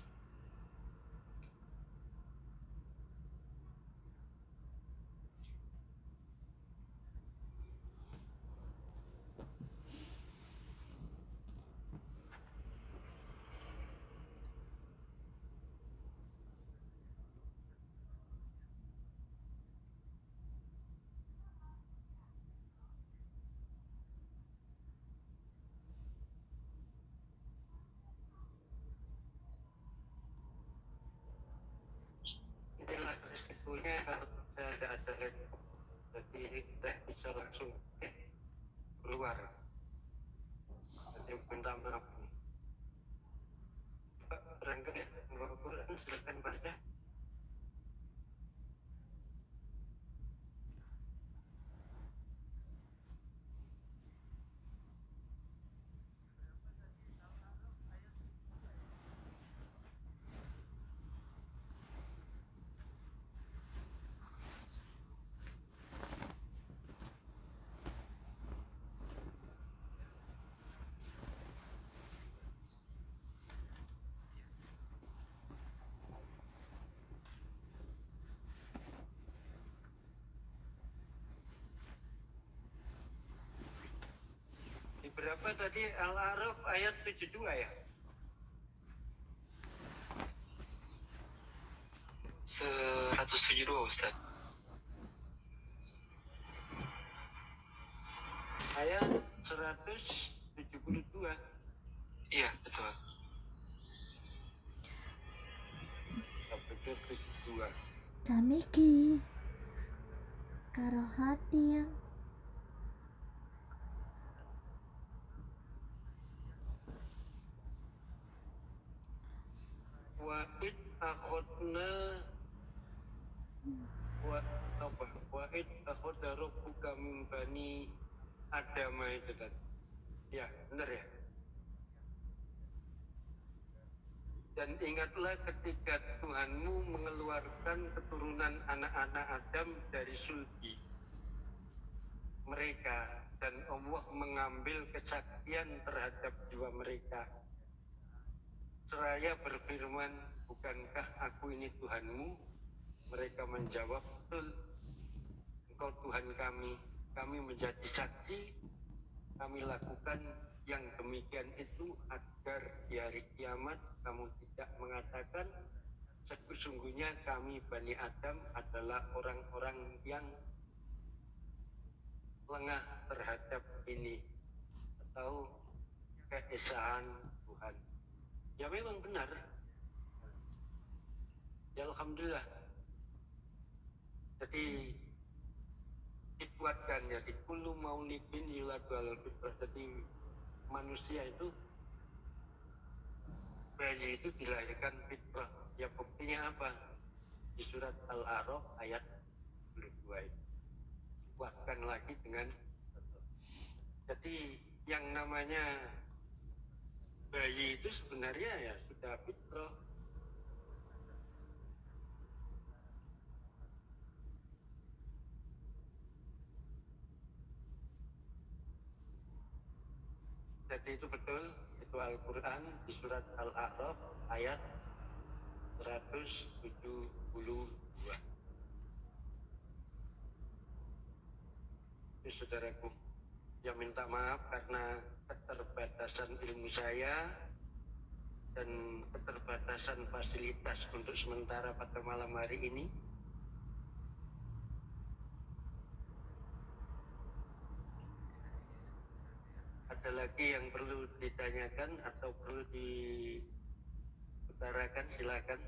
Itulah resikonya kalau saya tidak ada laptop. Jadi tidak bisa langsung keluar. Jadi minta maaf. Pak, barangkali membawa Quran, silakan baca. Di berapa tadi Al-A'raf ayat 72 ya? 172 Ustaz. Ayat 172. Iya betul. Betul 72. Kami ki karo hati yang Wa'id akhadna Wa'id akhadna rabbuka min bani Adam itu tadi. Ya, benar ya. Dan ingatlah ketika Tuhanmu mengeluarkan keturunan anak-anak Adam dari sulbi mereka, dan Allah mengambil kesaksian terhadap jiwa mereka. Seraya berfirman, bukankah aku ini Tuhanmu? Mereka menjawab, betul, Engkau Tuhan kami. Kami menjadi saksi, kami lakukan yang demikian itu agar di hari kiamat kamu tidak mengatakan, sesungguhnya kami Bani Adam adalah orang-orang yang lengah terhadap ini atau keesaan Tuhan. Ya memang benar. Ya Alhamdulillah. Jadi dikuatkan ya, di kullu maulidin yuladu alal fitrah. Jadi manusia itu, bayi itu dilahirkan fitrah. Ya buktinya apa? Di surat Al-A'raf ayat 22 itu. Dikuatkan lagi dengan, jadi yang namanya bayi itu sebenarnya ya sudah fitrah. Jadi itu betul, itu Al-Quran di surat Al-A'raf ayat 172. Ini saudaraku, yang minta maaf karena keterbatasan ilmu saya dan keterbatasan fasilitas untuk sementara pada malam hari ini. Ada lagi yang perlu ditanyakan atau perlu diutarakan, silakan.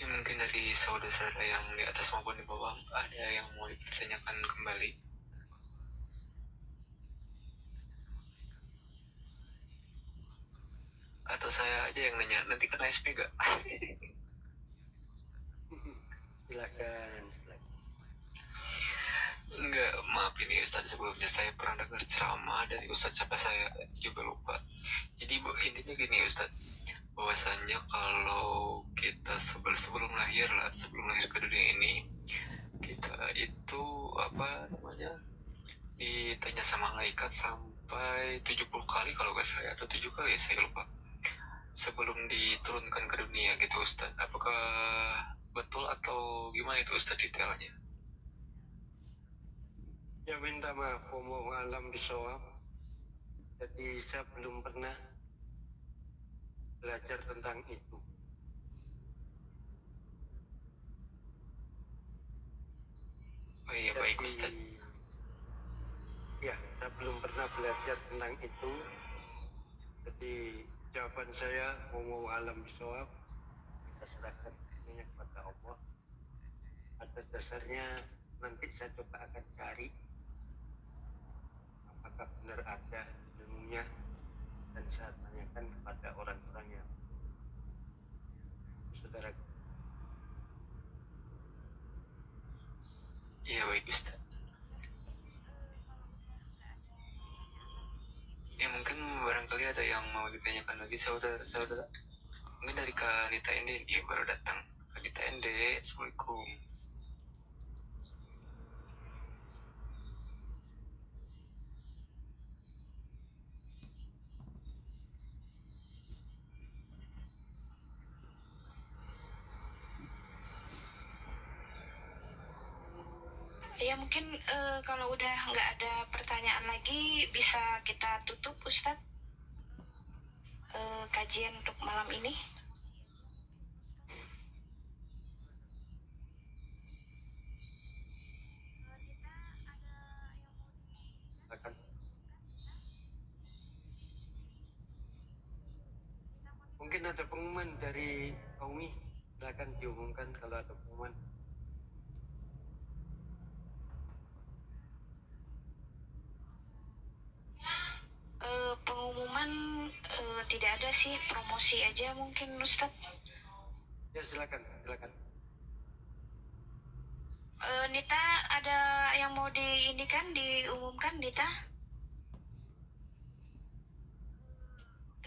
Ya, mungkin dari saudara-saudara yang di atas maupun di bawah ada yang mau dipertanyakan kembali. Atau saya aja yang nanya, nanti kena SP gak? Silakan. Enggak, maaf ini Ustadz, sebelumnya saya pernah dengar ceramah dari Ustadz siapa saya juga lupa. Jadi intinya gini Ustadz, bahwasannya kalau kita sebelum lahir ke dunia ini, kita itu apa namanya ditanya sama malaikat sampai 70 kali kalau nggak salah, atau 7 kali ya, saya lupa, sebelum diturunkan ke dunia gitu Ustadz. Apakah betul atau gimana itu Ustadz detailnya? Ya minta maaf, wallahu alam bisawab. Jadi saya belum pernah belajar tentang itu. Oh iya, baik Ustadz. Ya, saya belum pernah belajar tentang itu. Jadi jawaban saya wallahu alam bisawab. Kita serahkan semuanya kepada Allah. Atas dasarnya nanti saya coba akan cari apakah benar ada ilmunya, dan saya tanyakan kepada orang-orang yang saudara. Iya, baik Ustaz. Ya mungkin barangkali ada yang mau ditanyakan lagi saudara. Mungkin dari Kak Nita Ende, dia baru datang. Kak Nita Ende, Assalamualaikum. Ya mungkin kalau udah nggak ada pertanyaan lagi bisa kita tutup Ustadz kajian untuk malam ini. Akan mungkin ada pengumuman dari Kaumi, silakan diumumkan kalau ada pengumuman. Pengumuman tidak ada sih, promosi aja mungkin Ustadz. Ya silakan. Nita, ada yang mau diumumkan Nita?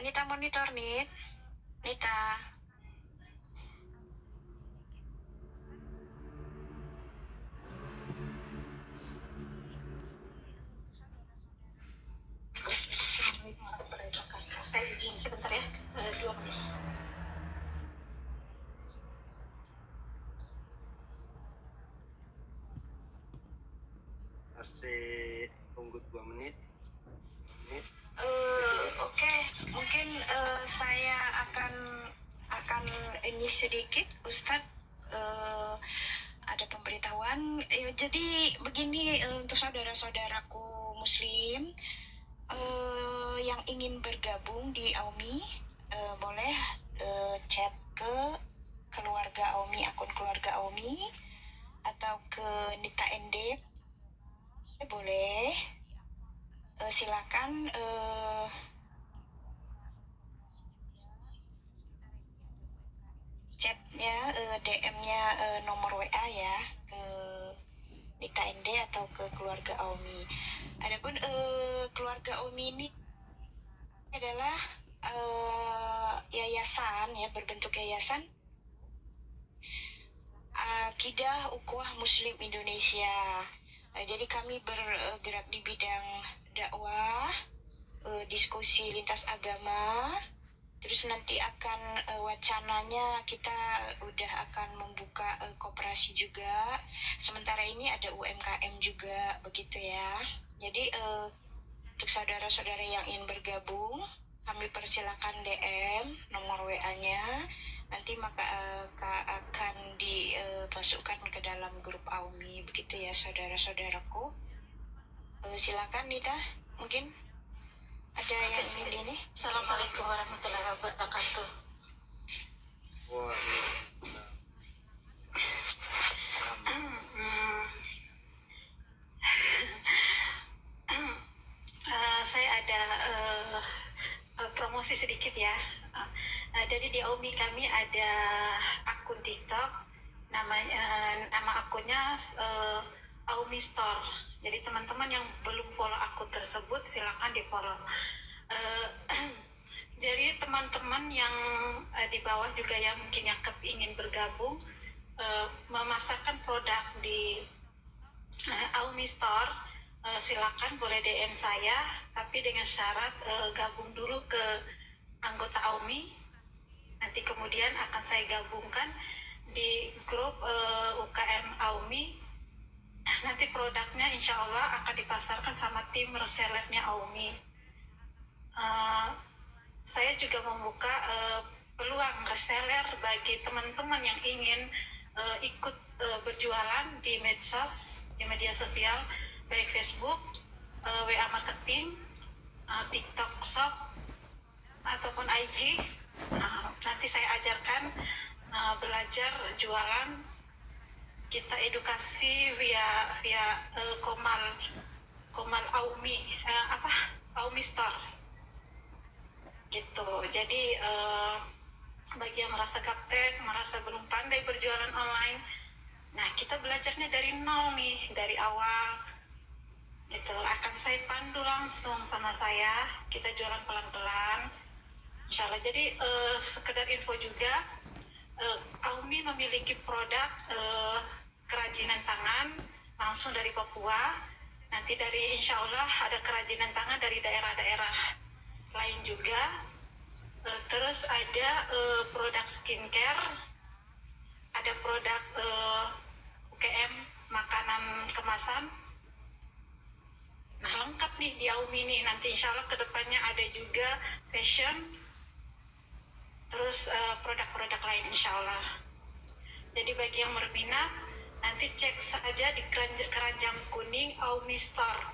Nita monitor Nita. Saya izin sebentar ya, 2 menit. Masih tunggu 2 menit. Oke, mungkin saya akan ini sedikit Ustadz. Ada pemberitahuan. Jadi begini, untuk saudara-saudaraku Muslim yang ingin bergabung di AUMI, boleh chat ke keluarga AUMI, akun keluarga AUMI, atau ke Nita Ende, boleh. Silakan chatnya, DM-nya nomor WA ya ke Nita Ende atau ke keluarga AUMI. Adapun keluarga AUMI ini adalah yayasan ya, berbentuk yayasan Akidah Ukhuwah Muslim Indonesia. Jadi kami bergerak di bidang dakwah, diskusi lintas agama. Terus nanti akan wacananya kita udah akan membuka koperasi juga. Sementara ini ada UMKM juga, begitu ya. Jadi untuk saudara-saudara yang ingin bergabung, kami persilakan DM nomor WA-nya. Nanti maka akan dimasukkan ke dalam grup AUMI, begitu ya saudara-saudaraku. Silakan Nita, mungkin ada yang ingin ini. Assalamualaikum warahmatullahi wabarakatuh. Saya ada promosi sedikit ya. Jadi di AUMI kami ada akun TikTok, nama akunnya Aumi Store. Jadi teman-teman yang belum follow akun tersebut silakan di follow. Jadi teman-teman yang di bawah juga yang mungkin yang ingin bergabung memasarkan produk di Aumi Store, silakan boleh DM saya, tapi dengan syarat gabung dulu ke anggota Aumi. Nanti kemudian akan saya gabungkan di grup UKM Aumi. Nanti produknya insya Allah akan dipasarkan sama tim resellernya Aumi. Saya juga membuka peluang reseller bagi teman-teman yang ingin ikut berjualan di medsos, di media sosial, baik Facebook, WA Marketing, TikTok Shop, ataupun IG. Nanti saya ajarkan belajar jualan. Kita edukasi via Komal Aumi, Aumi Store gitu. Jadi bagi yang merasa gaptek, merasa belum pandai berjualan online, nah kita belajarnya dari nol nih, dari awal gitu. Akan saya pandu langsung sama saya, kita jualan pelan-pelan insyaallah. Jadi sekedar info juga, Aumi memiliki produk kerajinan tangan langsung dari Papua. Nanti dari insya Allah ada kerajinan tangan dari daerah-daerah lain juga. Terus ada produk skincare, ada produk UKM makanan kemasan. Nah lengkap nih di Aumi nih. Nanti insya Allah kedepannya ada juga fashion, terus produk-produk lain insya Allah. Jadi bagi yang berminat, nanti cek saja di keranjang kuning Aumi Store.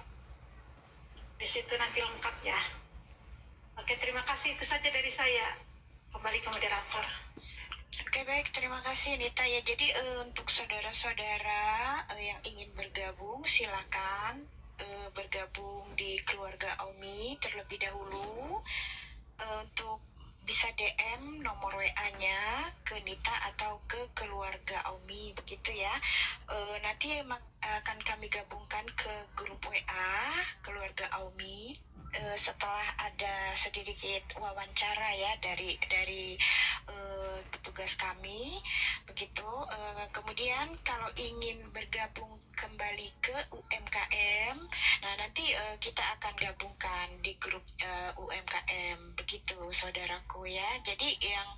Di situ nanti lengkap ya. Oke, terima kasih. Itu saja dari saya. Kembali ke moderator. Oke, baik, terima kasih Nita ya. Jadi untuk saudara-saudara yang ingin bergabung, silakan bergabung di keluarga Aumi terlebih dahulu. Untuk bisa DM nomor WA-nya ke Nita atau ke keluarga Aumi begitu ya. Nanti akan kami gabungkan ke grup WA keluarga Aumi setelah ada sedikit wawancara ya dari petugas kami begitu. Kemudian kalau ingin bergabung kembali ke UMKM, nah nanti kita akan gabungkan di grup UMKM begitu saudaraku ya. Jadi yang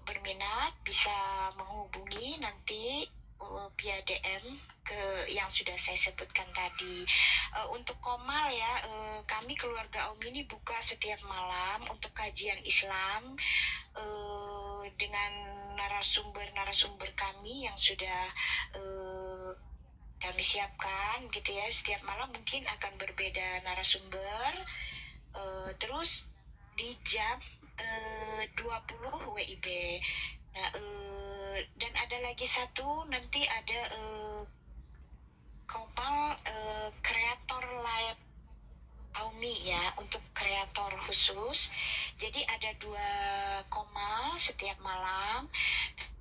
berminat bisa menghubungi nanti via DM ke yang sudah saya sebutkan tadi. Untuk Komal ya, kami keluarga Om ini buka setiap malam untuk kajian Islam dengan narasumber kami yang sudah kami siapkan gitu ya. Setiap malam mungkin akan berbeda narasumber. Terus di jam 20 WIB. Nah, dan ada lagi satu nanti ada Komal kreator live Aumi ya, untuk kreator khusus. Jadi ada 2 Komal setiap malam.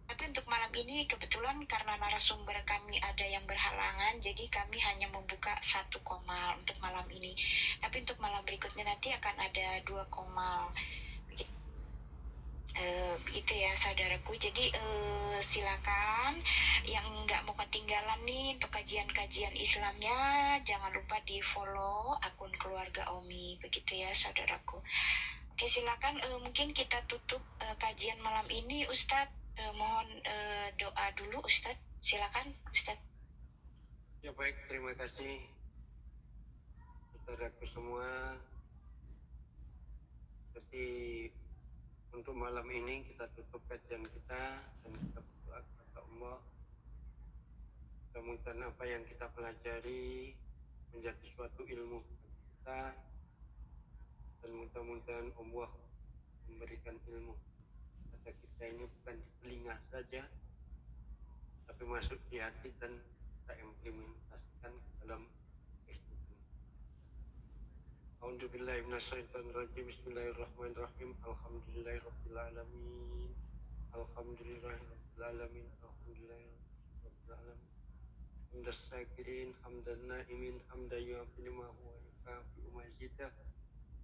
Tapi untuk malam ini kebetulan karena narasumber kami ada yang berhalangan, jadi kami hanya membuka 1 Komal untuk malam ini. Tapi untuk malam berikutnya nanti akan ada 2 Komal. Begitu ya saudaraku. Jadi silakan yang nggak mau ketinggalan nih untuk kajian-kajian Islamnya, jangan lupa di follow akun keluarga Omi begitu ya saudaraku. Oke, silakan mungkin kita tutup kajian malam ini. Ustadz, mohon doa dulu Ustadz, silakan Ustadz. Ya baik, terima kasih saudaraku semua. Jadi untuk malam ini kita tutup kajian kita dan kita berdoa kepada Allah. Mudah-mudahan apa yang kita pelajari menjadi suatu ilmu bagi kita, dan mudah-mudahan Allah memberikan ilmu pada kita ini bukan di telinga saja, tapi masuk di hati dan kita implementasikan ke dalam kehidupan. A'udzubillahi minasyaitonirrajim. Bismillahirrahmanirrahim. Alhamdulillahirabbil alamin. Alhamdulillahirabbil alamin. Alhamdulillahirabbil alamin. hamdas syakirin hamdan naimin hamdan yu'afini ma huwa yukafi umajidah.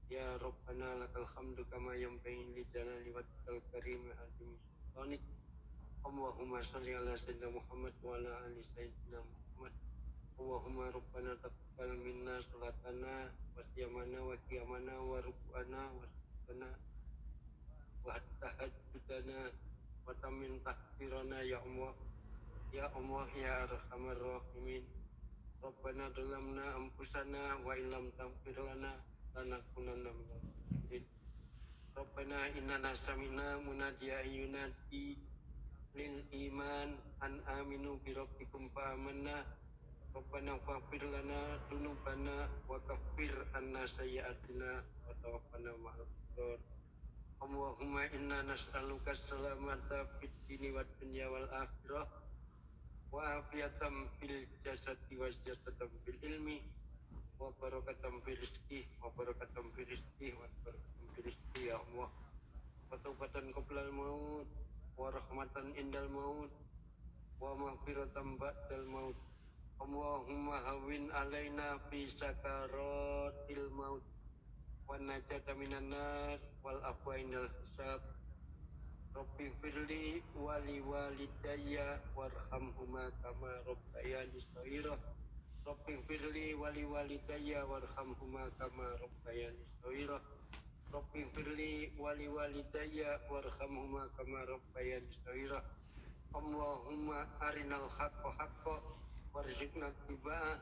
Ya Rabbana lakal hamdu kama yanbaghi li jalali wajhikal karim wa azimi sultanik. Allahumma sholli ala sayyidina Muhammad wa ala ali sayyidina Muhammad. Allahumma Rabbana taqabbal minna sholatana wa siyamana wa qiyamana wa ruku'ana wa sujudana wa tahajjudana wa tamin takbirana ya Allah. Ya Allah ya arhamar rahimin. Rabbana dhalamna anfusana wa illam taghfir lana lanakunanna minal khasirin. Rabbana innana sami'na munadiyan yunadi lil iman an aminu bi rabbikum fa amanna. Rabbana faghfir lana dzunubana wa kaffir anna sayyi'atina wa tawaffana ma'al abrar. Allahumma inna nas'aluka salamata fid dini wad dunya wal akhirah wa afiyatan fil jasadi wa jasatan fil ilmi wa barakatan fil rizqi wa barakatan fil rizqi wa barakatan fil rizqi ya Allah. Wa taubatan qoblal maut wa rahmatan indal maut wa maghfiratan ba'dal maut. Allahumma hawwin alaina fi sakaratil maut wa najata minan nar wal afwa indal hisab. Rabbi firli wali walidayya warhamhuma kama rabbayani shaghira. Rabbi firli wali walidayya warhamhuma kama rabbayani shaghira. Rabbi firli wali walidayya warhamhuma kama rabbayani shaghira. Allahumma arinal haqqa haqqa warzuqna ittiba'ah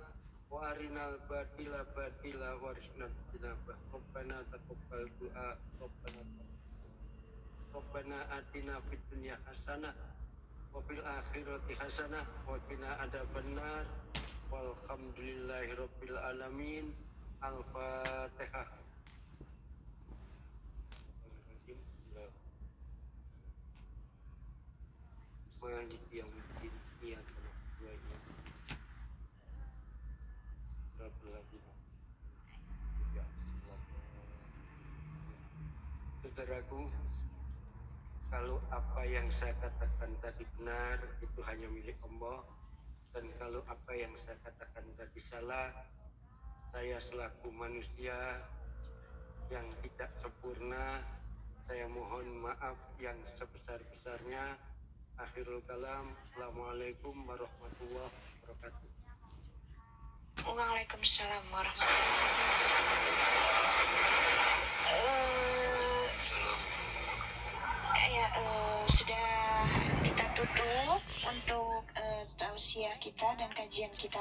wa arinal batila batila warzuqna ijtinabah. Rabbana taqabbal du'a. Rabbana atina fid dunya hasanah wa fil akhirati hasanah wa qina adzabannar. Walhamdulillahi rabbil alamin. Al-Fatihah. Maliki yaumiddin. Iyyaka na'budu wa iyyaka nasta'in. Saudaraku, kalau apa yang saya katakan tadi benar itu hanya milik Allah, dan kalau apa yang saya katakan tadi salah, saya selaku manusia yang tidak sempurna, saya mohon maaf yang sebesar-besarnya. Akhirul kalam. Assalamualaikum warahmatullahi wabarakatuh. Waalaikumsalam warahmatullahi wabarakatuh. Sudah kita tutup untuk tausiah kita dan kajian kita